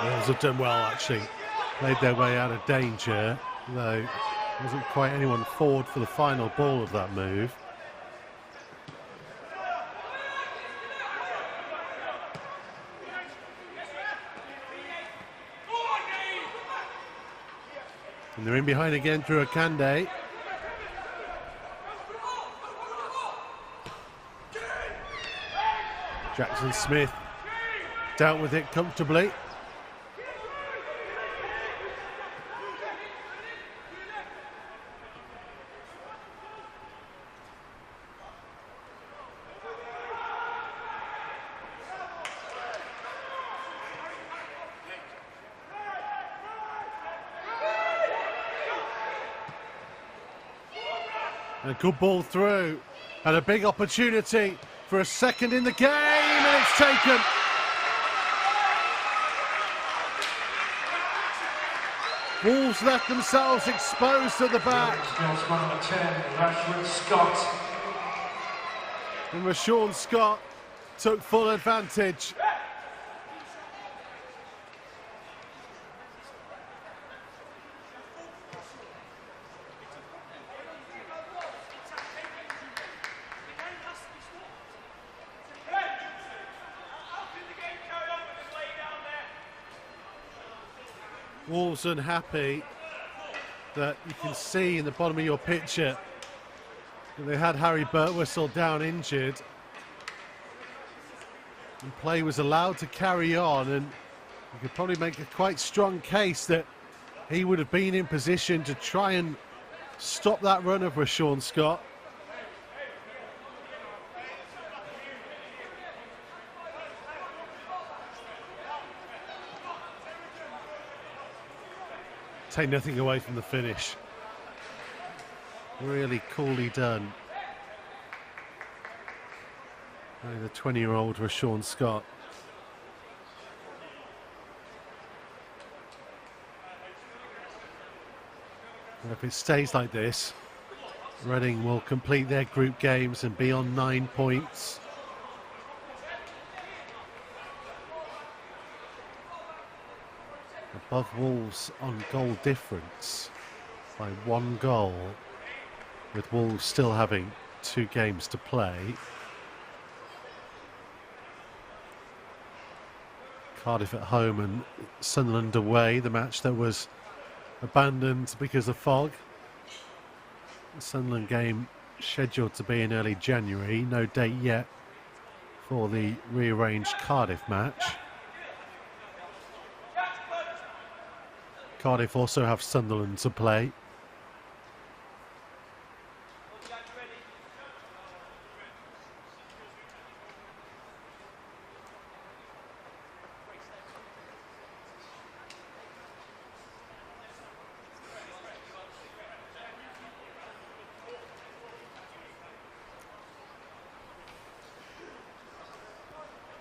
Wolves have done well, actually. Made their way out of danger, though wasn't quite anyone forward for the final ball of that move. And they're in behind again through Akande. Jackson Smith dealt with it comfortably. A good ball through, and a big opportunity for a second in the game, and it's taken. Wolves left themselves exposed at the back. Number 10, Rashford Scott. And Rashawn Scott took full advantage. Wolves unhappy that you can see in the bottom of your picture that they had Harry Birtwistle down injured, and play was allowed to carry on, and you could probably make a quite strong case that he would have been in position to try and stop that run of Rashawn Scott. Take nothing away from the finish. Really coolly done. Only the 20-year-old Rashawn Scott. And if it stays like this, Reading will complete their group games and be on 9 points. Above Wolves on goal difference by 1 goal, with Wolves still having 2 games to play. Cardiff at home and Sunderland away, the match that was abandoned because of fog. The Sunderland game scheduled to be in early January, no date yet for the rearranged Cardiff match. Cardiff also have Sunderland to play.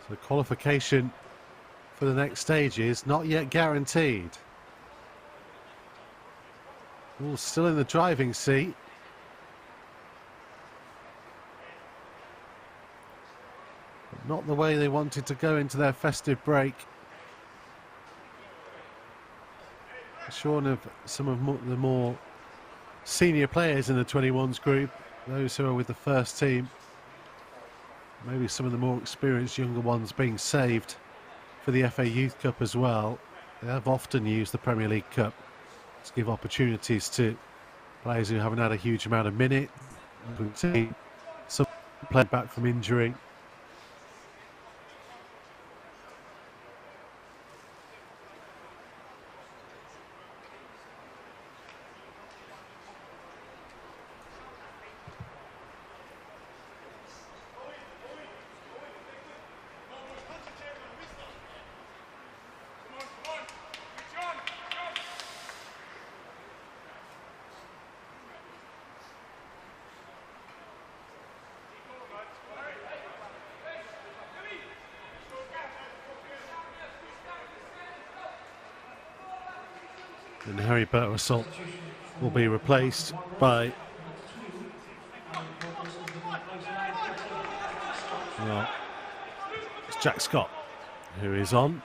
So qualification for the next stage is not yet guaranteed. Wolves still in the driving seat. But not the way they wanted to go into their festive break. Shorn of some of the more senior players in the 21s group, those who are with the first team, maybe some of the more experienced younger ones being saved for the FA Youth Cup as well. They have often used the Premier League Cup to give opportunities to players who haven't had a huge amount of minute. Some played back from injury. And Harry Birtwistle will be replaced by, well, it's Jack Scott who is on.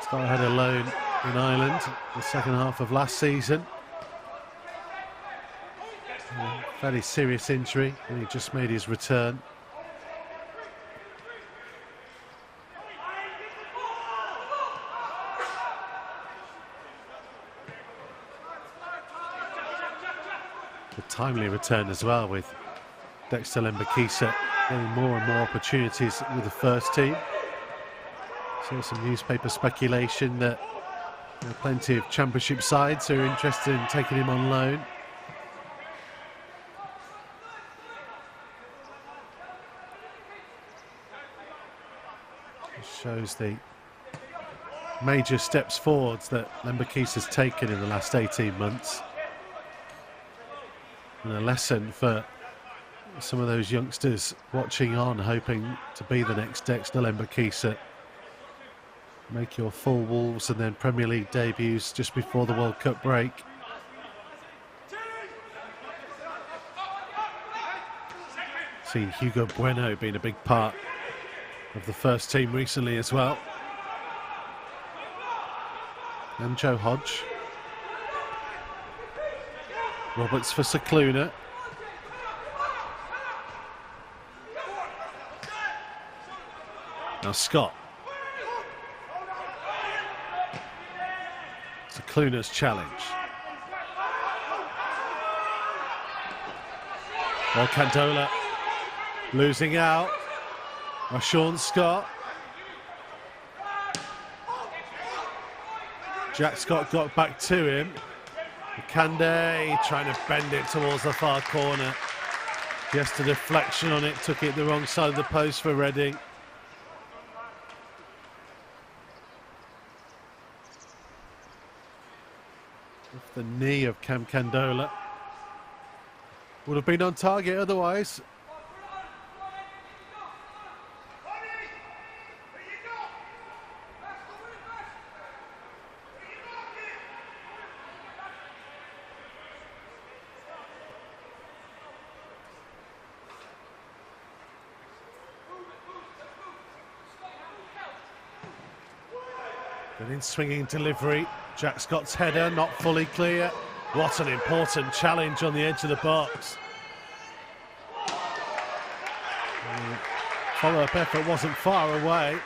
Scott had a loan in Ireland the second half of last season. A fairly serious injury, and he just made his return. A timely return as well, with Dexter Lembakisa getting more and more opportunities with the first team. Saw some newspaper speculation that there are plenty of championship sides who are interested in taking him on loan. It shows the major steps forwards that Lembakisa's taken in the last 18 months. And a lesson for some of those youngsters watching on, hoping to be the next Dexter Lembakisa. Make your full Wolves and then Premier League debuts just before the World Cup break. See Hugo Bueno being a big part of the first team recently as well. And Joe Hodge. Roberts for Cicluna. Now Scott. Cicluna's challenge. Well, Candola losing out. Sean Scott. Jack Scott got back to him. Kande trying to bend it towards the far corner. Just a deflection on it, took it the wrong side of the post for Reading. Off the knee of Cam Candola. Would have been on target otherwise. But in swinging delivery, Jack Scott's header not fully clear. What an important challenge on the edge of the box. Follow-up effort wasn't far away.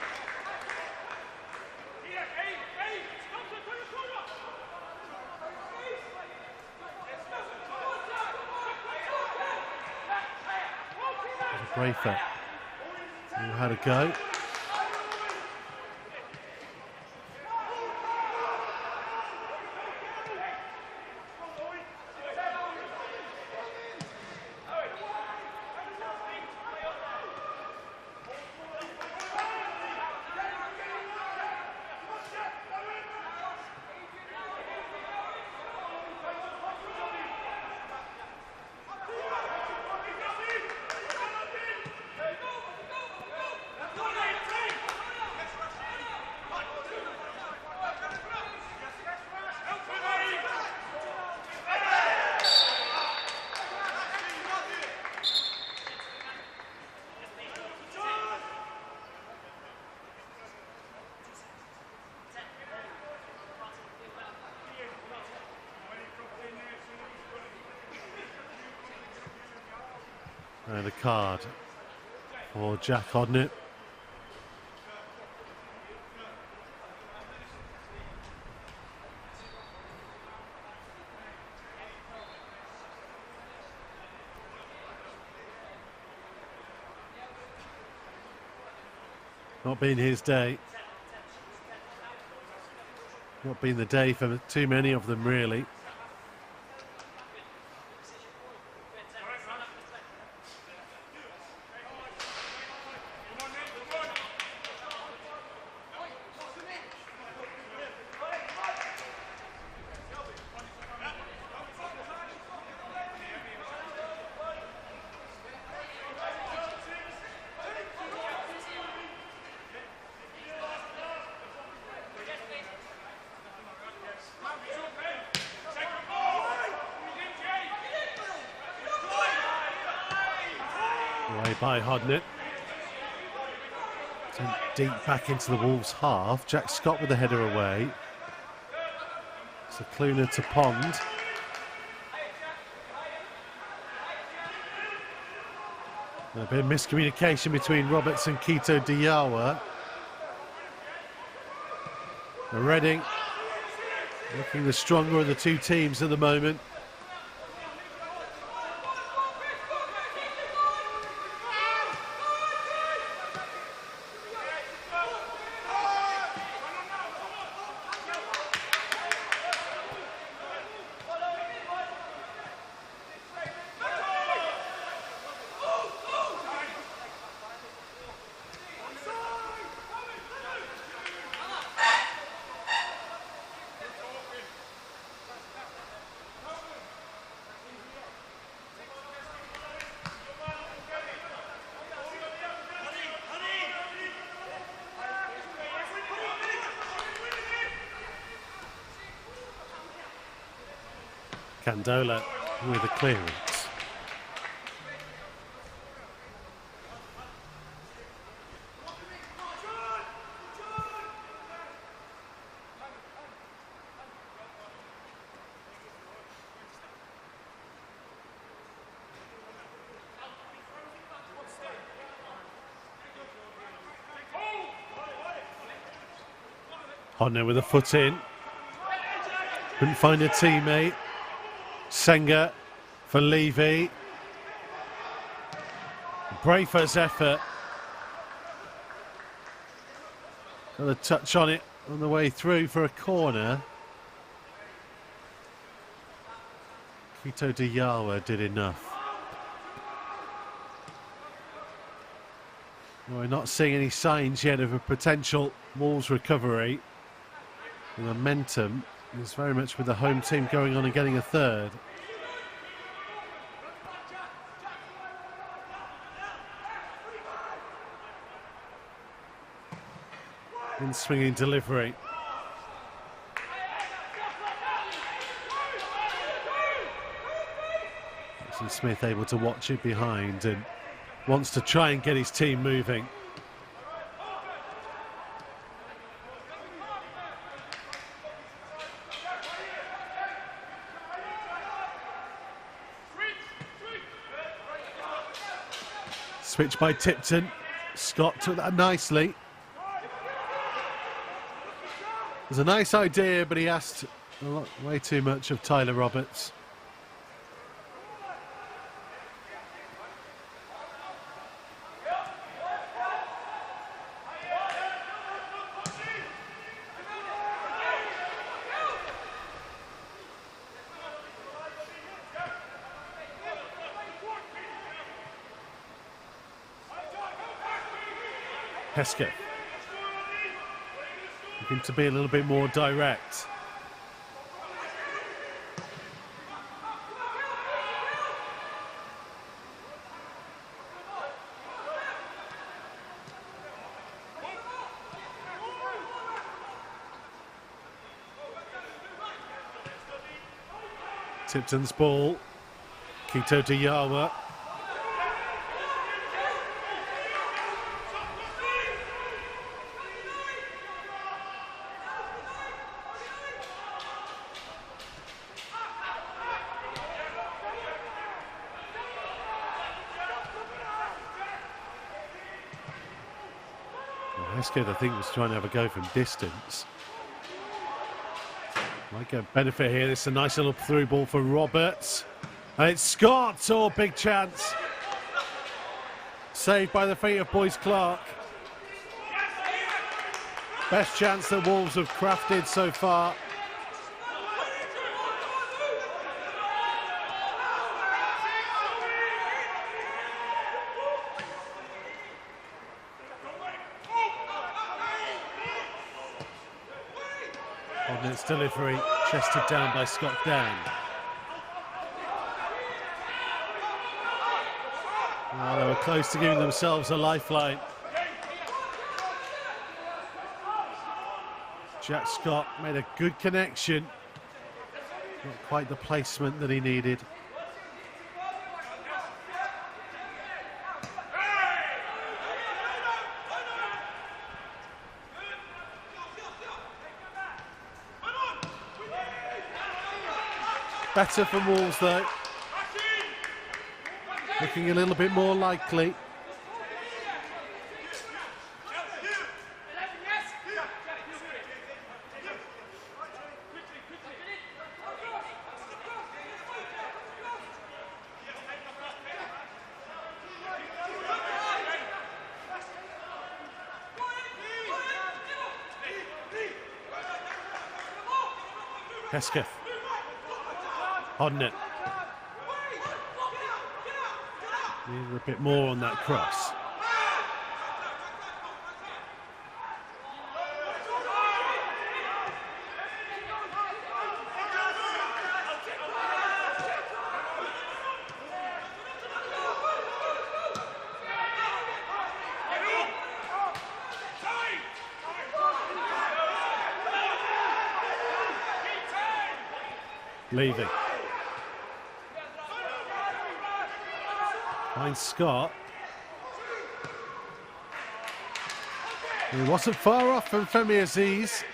Braithwaite who had a go. And a card for Jack Hodnett. Not been his day. Not been the day for too many of them, really. Away by Hodnett. Sent deep back into the Wolves half. Jack Scott with the header away. Cluna to Pond. A bit of miscommunication between Roberts and Quito Diawa. Reading looking the stronger of the two teams at the moment. Candola with a clearance. Hodner with a foot in. Couldn't find a teammate. Senga for Levy. Brafer's effort. Got a touch on it on the way through for a corner. Quito Diawa did enough. Well, we're not seeing any signs yet of a potential Wolves recovery. The momentum is very much with the home team going on and getting a third. In swinging delivery. Smith able to watch it behind and wants to try and get his team moving. Switch by Tipton. Scott took that nicely. It was a nice idea, but he asked way too much of Tyler Roberts. Hesketh looking to be a little bit more direct. Tipton's ball. Quito Diawa. Hesketh, I think, was trying to have a go from distance. Might get a benefit here. This is a nice little through ball for Roberts. And it's Scott. Oh, big chance. Saved by the feet of Boyce Clark. Best chance that Wolves have crafted so far. On its delivery, chested down by Scott Down. Oh, they were close to giving themselves a lifeline. Jack Scott made a good connection. Not quite the placement that he needed. Better for Wolves though. Looking a little bit more likely. Hesketh. Hodnett. Needed a bit more on that cross. Levy. Finds Scott. He wasn't far off from Femi Aziz.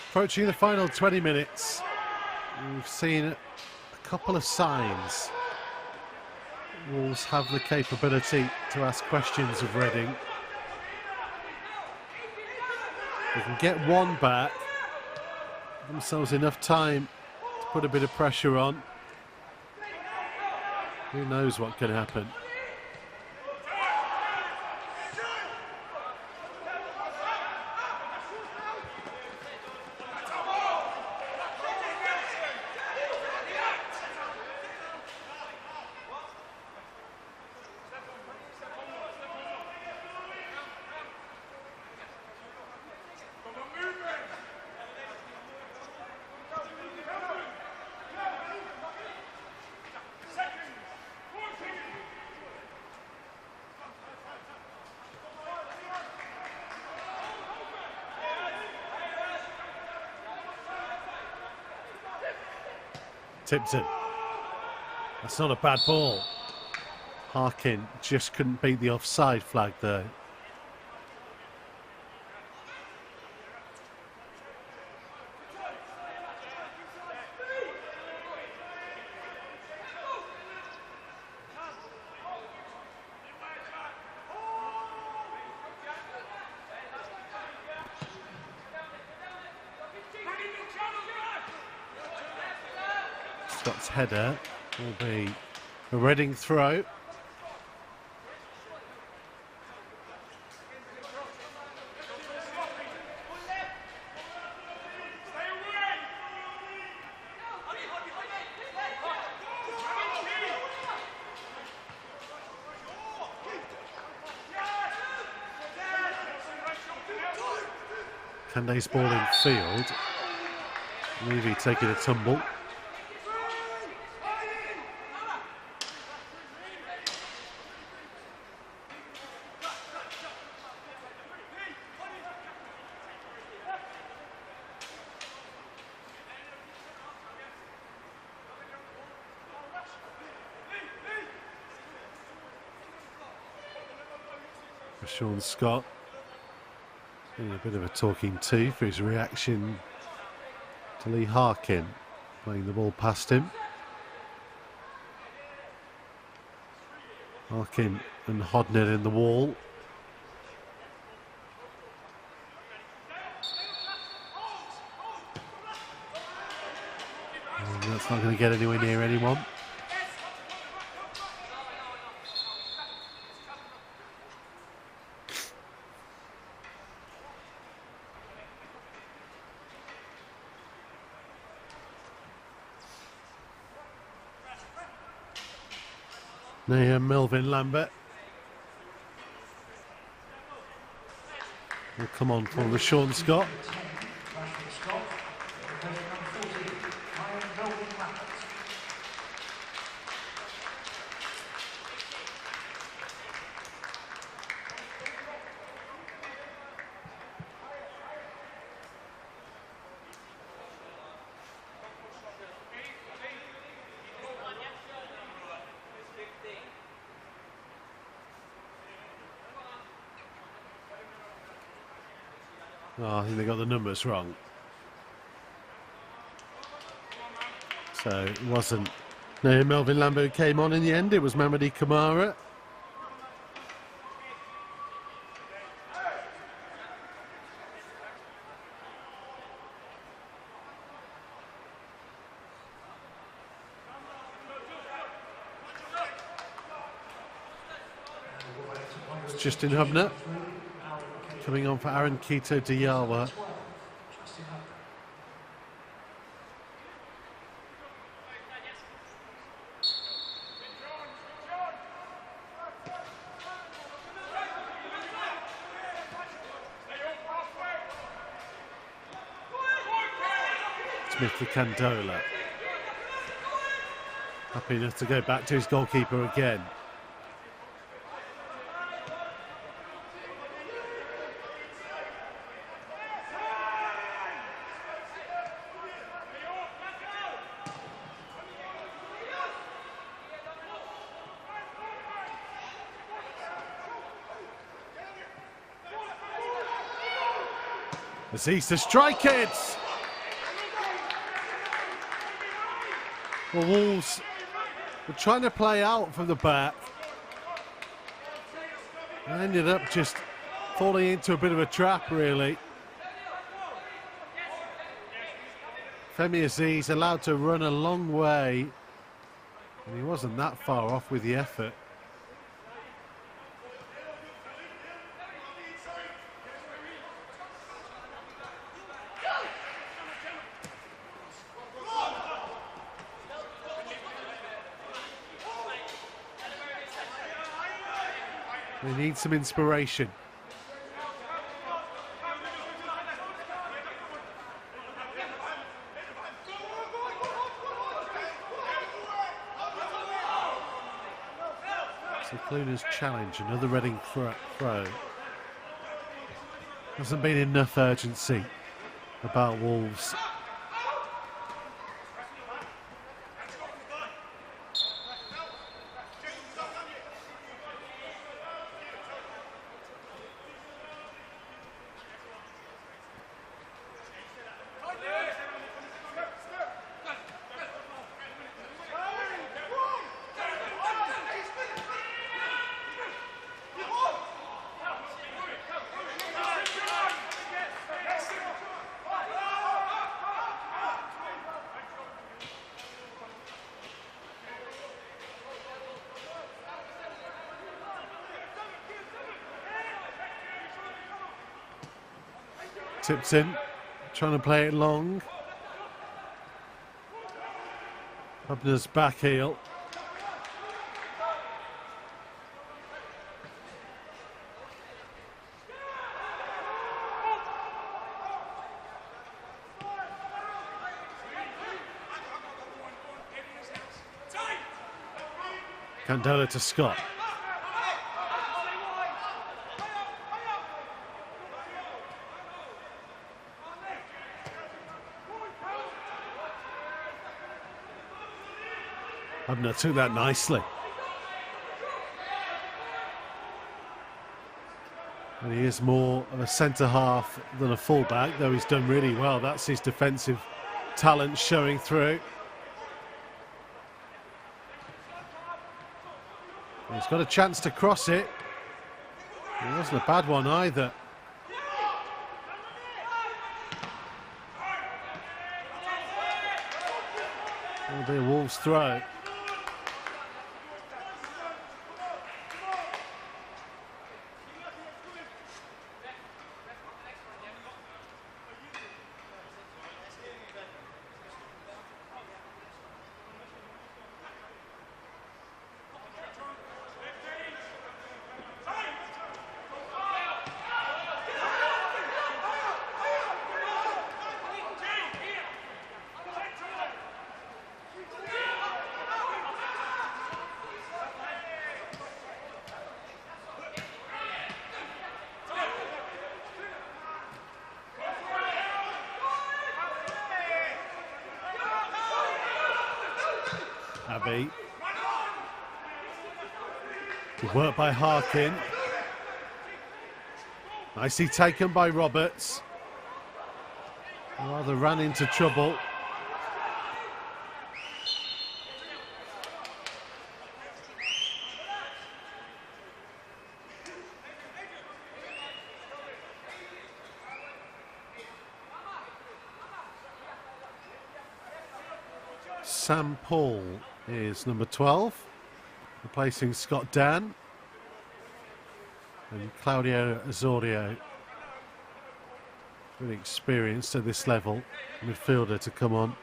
Approaching the final 20 minutes, we've seen a couple of signs. Wolves have the capability to ask questions of Reading. They can get one back, give themselves enough time to put a bit of pressure on. Who knows what can happen? Tipton. That's not a bad ball. Harkin just couldn't beat the offside flag though. Scott's header will be a Reading throw. Kande's ball in field. Levy taking a tumble. Sean Scott being a bit of a talking to for his reaction to Lee Harkin playing the ball past him. Harkin and Hodnett in the wall. And that's not going to get anywhere near anyone. Now Melvin Lambert will come on for the Sean Scott. Oh, I think they got the numbers wrong. So it wasn't Melvin Lambert who came on in the end, it was Mamadi Kamara. It's Justin Hubner coming on for Aaron Quito Diawa. Smith to Candola. Happy enough to go back to his goalkeeper again. Aziz to strike it! Well, Wolves were trying to play out from the back. And ended up just falling into a bit of a trap, really. Femi Aziz allowed to run a long way. And he wasn't that far off with the effort. They need some inspiration. Cicluna's challenge, another Reading throw. Hasn't been enough urgency about Wolves. Tips in, trying to play it long. Hubner's back heel. Candola to Scott. Hubner took that nicely. And he is more of a centre-half than a full-back, though he's done really well. That's his defensive talent showing through. He's got a chance to cross it. It wasn't a bad one either. It'll be a Wolves throw. Abbey. Good work by Harkin. Nicely taken by Roberts. Rather ran into trouble. Sam Paul is number 12, replacing Scott Dan. And Claudio Azorio, really experienced at this level, midfielder to come on.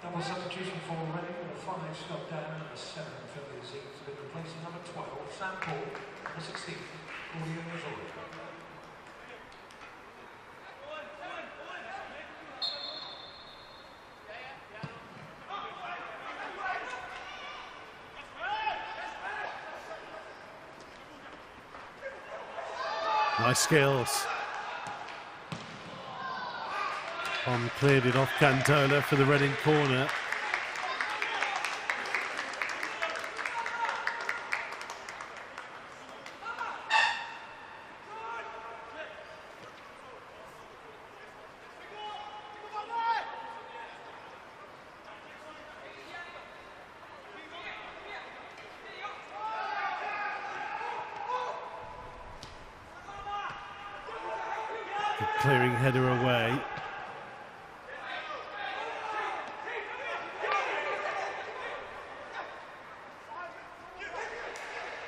Double substitution for Reading, number 5, Scott down, number 7, Philly Zings, been replacing number 12, Sam Paul, number 16, Claudio Azorio. Nice skills. Pond cleared it off Cantola for the Reading corner. Good clearing header away.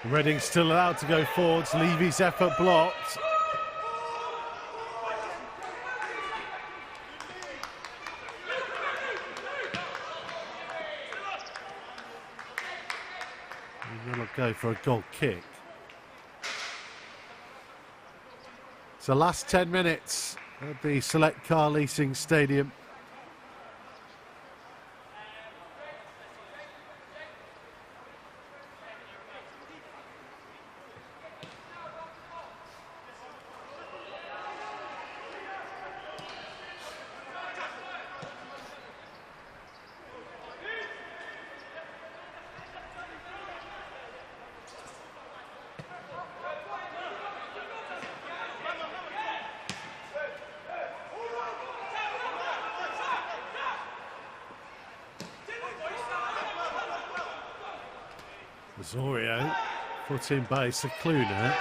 Reading still allowed to go forwards. Levy's effort blocked. And they'll go for a goal kick. So last 10 minutes at the Select Car Leasing Stadium. Azorio, put in by Cicluna.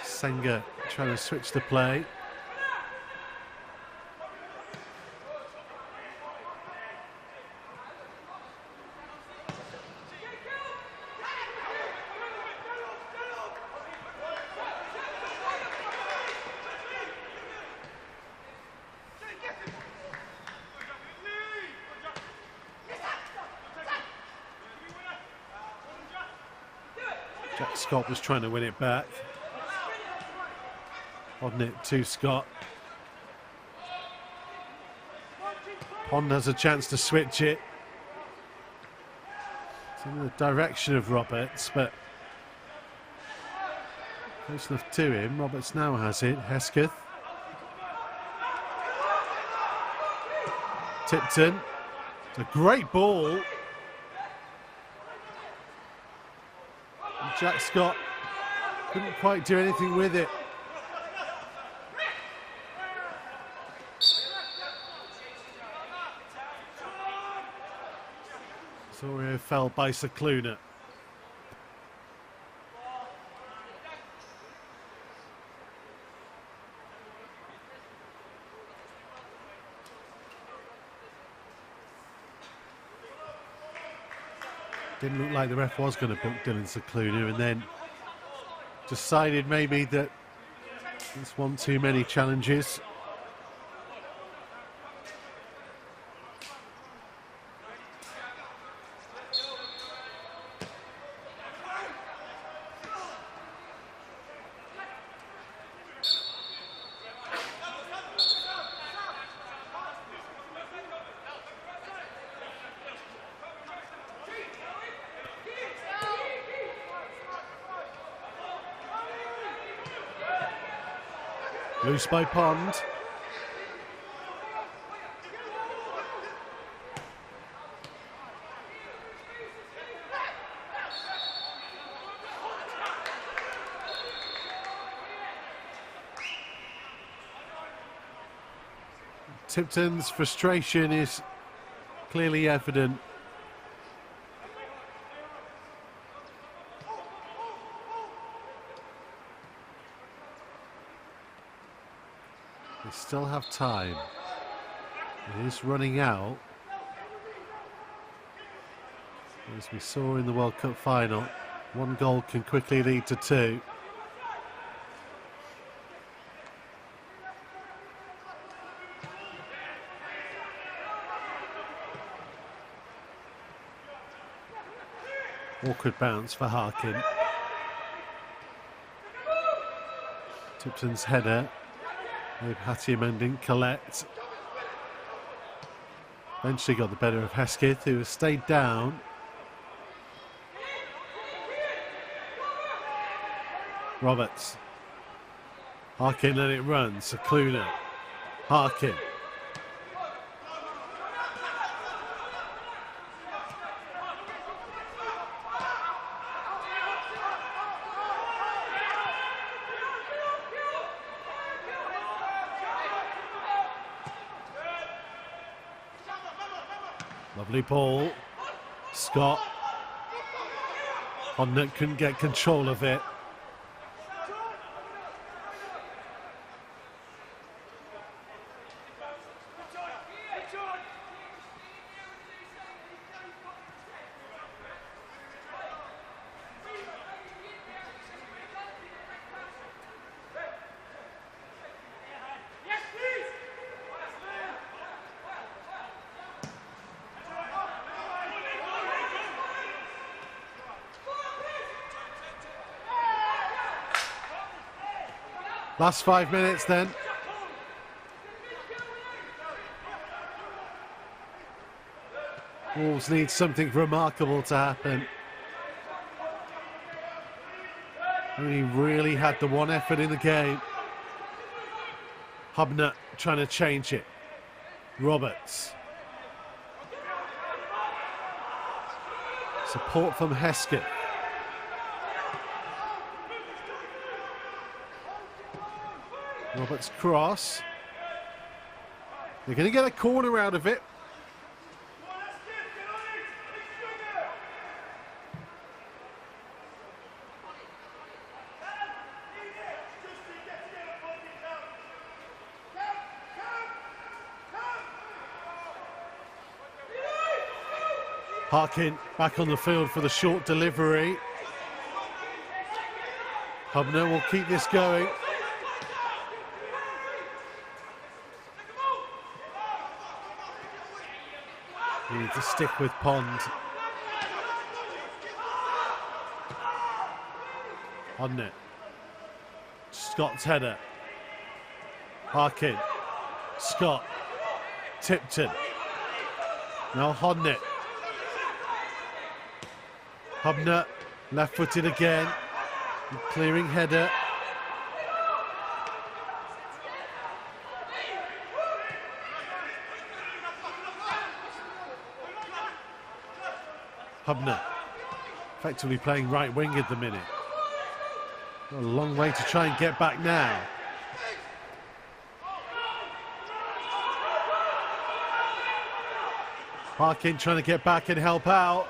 Senga trying to switch the play. Jack Scott was trying to win it back. On it to Scott. Pond has a chance to switch it. It's in the direction of Roberts, but close enough to him. Roberts now has it. Hesketh. Tipton. It's a great ball. And Jack Scott Couldn't quite do anything with it. Sorio fell by Cicluna. Didn't look like the ref was going to book Dylan Cicluna, and then decided maybe that it's one too many challenges. Loose by Pond. Tipton's frustration is clearly evident. They still have time. It is running out. As we saw in the World Cup final, one goal can quickly lead to two. Awkward bounce for Harkin. Tipton's header. Hatiaman didn't collect. Eventually got the better of Hesketh, who has stayed down. Roberts. Harkin let it run. Cicluna. Harkin. Lovely ball. Scott. Hodnett couldn't get control of it. Last 5 minutes then. Wolves need something remarkable to happen. He really had the one effort in the game. Hubner trying to change it. Roberts. Support from Hesketh. Roberts cross. They're going to get a corner out of it. Harkin back on the field for the short delivery. Hubner will keep this going. You need to stick with Pond. Hodnett. Scott's header. Harkin. Scott. Tipton. Now Hodnett. Hubner, left-footed again. Clearing header. Hubner, effectively playing right wing at the minute. A long way to try and get back now. Parkin trying to get back and help out.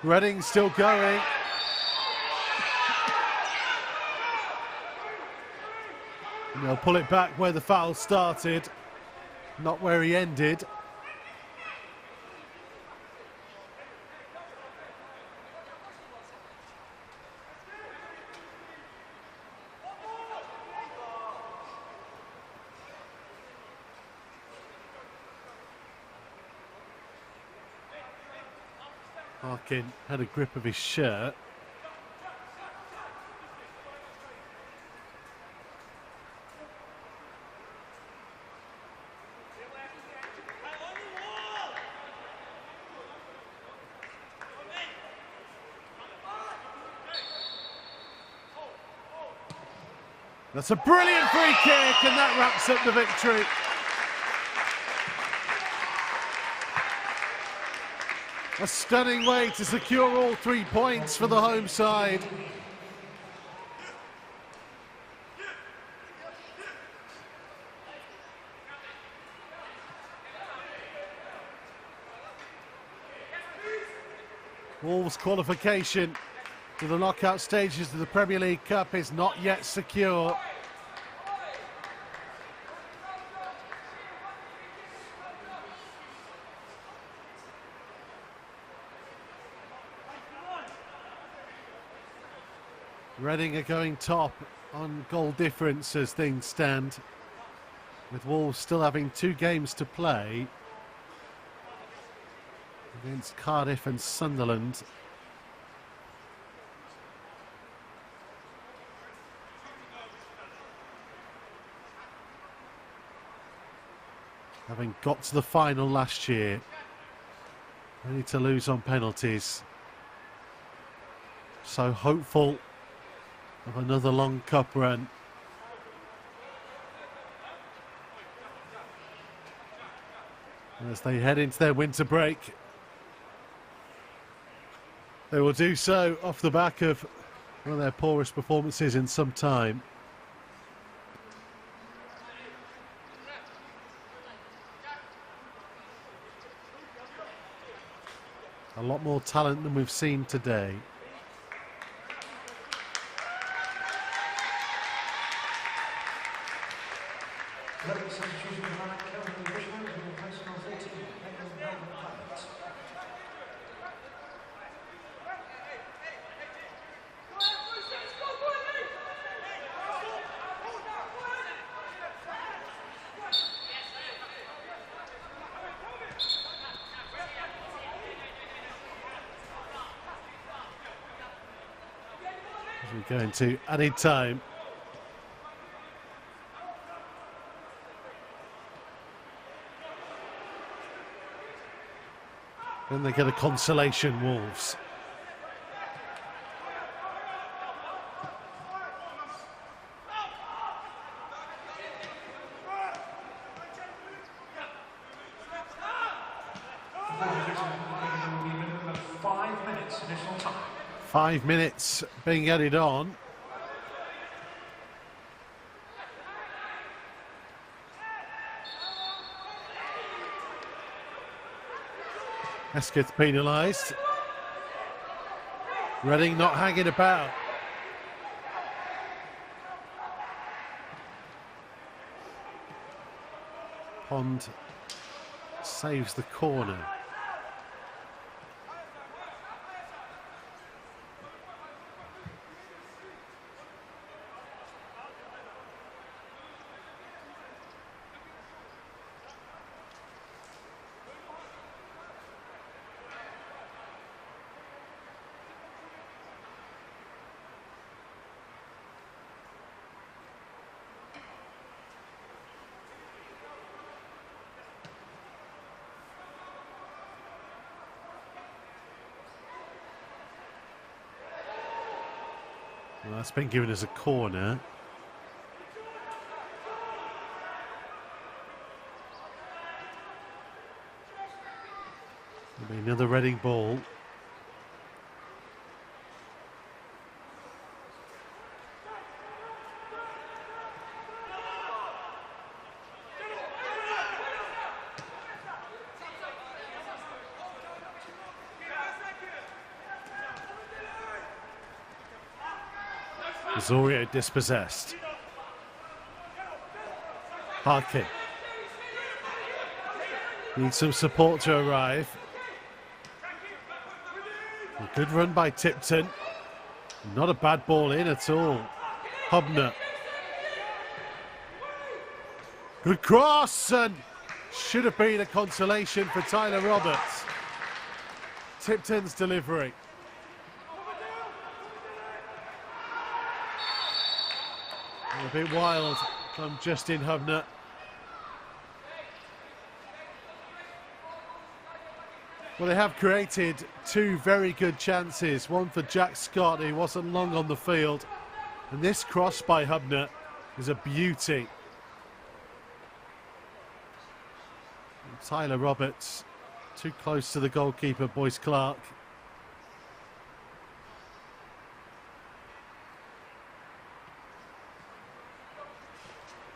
Reading still going. And they'll pull it back where the foul started, not where he ended. Parkin had a grip of his shirt. That's a brilliant free kick, and that wraps up the victory. A stunning way to secure all 3 points for the home side. Wolves' qualification to the knockout stages of the Premier League Cup is not yet secure. Reading are going top on goal difference as things stand, with Wolves still having 2 games to play against Cardiff and Sunderland. Having got to the final last year, only to lose on penalties. So hopeful of another long cup run. As they head into their winter break, they will do so off the back of one of their poorest performances in some time. A lot more talent than we've seen today. As we go into added time. Then they get a consolation, Wolves. Five minutes additional time. 5 minutes being added on. Hesketh penalised. Reading not hanging about. Pond saves the corner. Well, that's been given as a corner. There'll be another Reading ball. Osorio dispossessed. Harkin. Needs some support to arrive. A good run by Tipton. Not a bad ball in at all. Hubner. Good cross, and should have been a consolation for Tyler Roberts. Tipton's delivery. A bit wild from Justin Hubner. Well, they have created two very good chances. One for Jack Scott, who wasn't long on the field. And this cross by Hubner is a beauty. And Tyler Roberts, too close to the goalkeeper, Boyce Clark.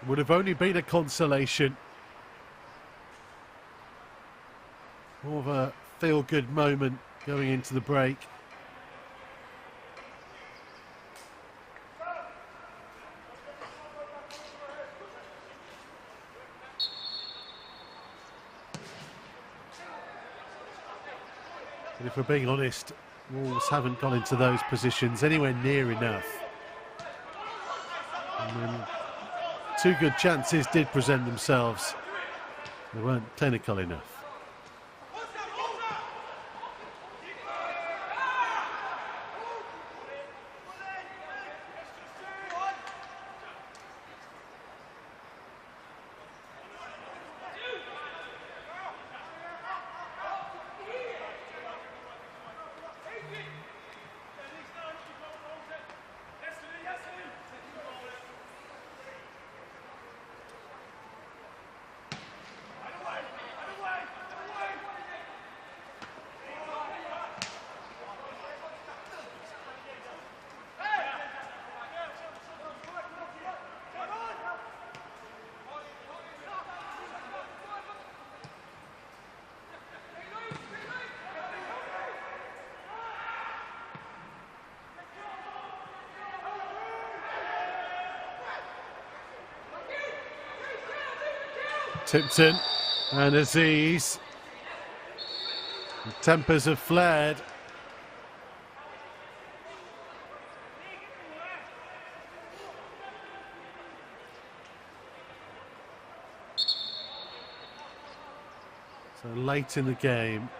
Would have only been a consolation. More of a feel-good moment going into the break. And if we're being honest, Wolves haven't gone into those positions anywhere near enough. And then two good chances did present themselves. They weren't clinical enough. Tipton and Aziz. The tempers have flared. So late in the game.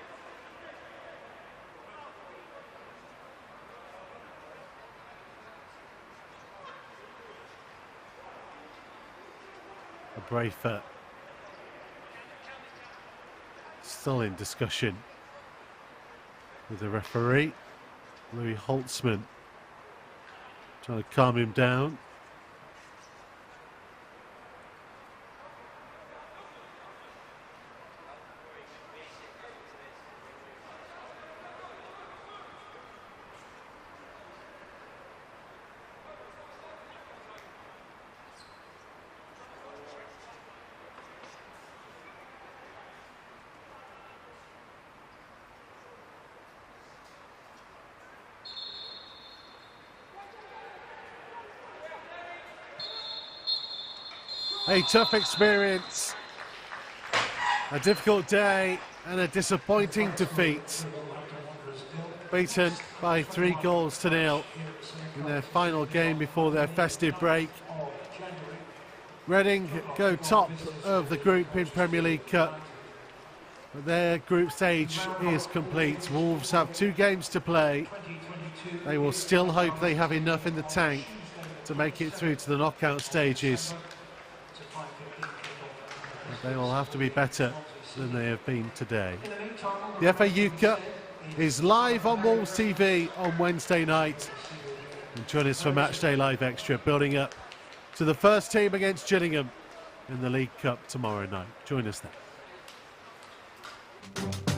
A Brafer still in discussion with the referee, Louis Holtzman, trying to calm him down. A tough experience, a difficult day and a disappointing defeat. Beaten by 3-0 in their final game before their festive break. Reading go top of the group in Premier League Cup. But their group stage is complete. Wolves have 2 games to play. They will still hope they have enough in the tank to make it through to the knockout stages. They will have to be better than they have been today. The FAU Cup is live on Wolves TV on Wednesday night. And join us for Matchday Live Extra, building up to the first team against Gillingham in the League Cup tomorrow night. Join us then.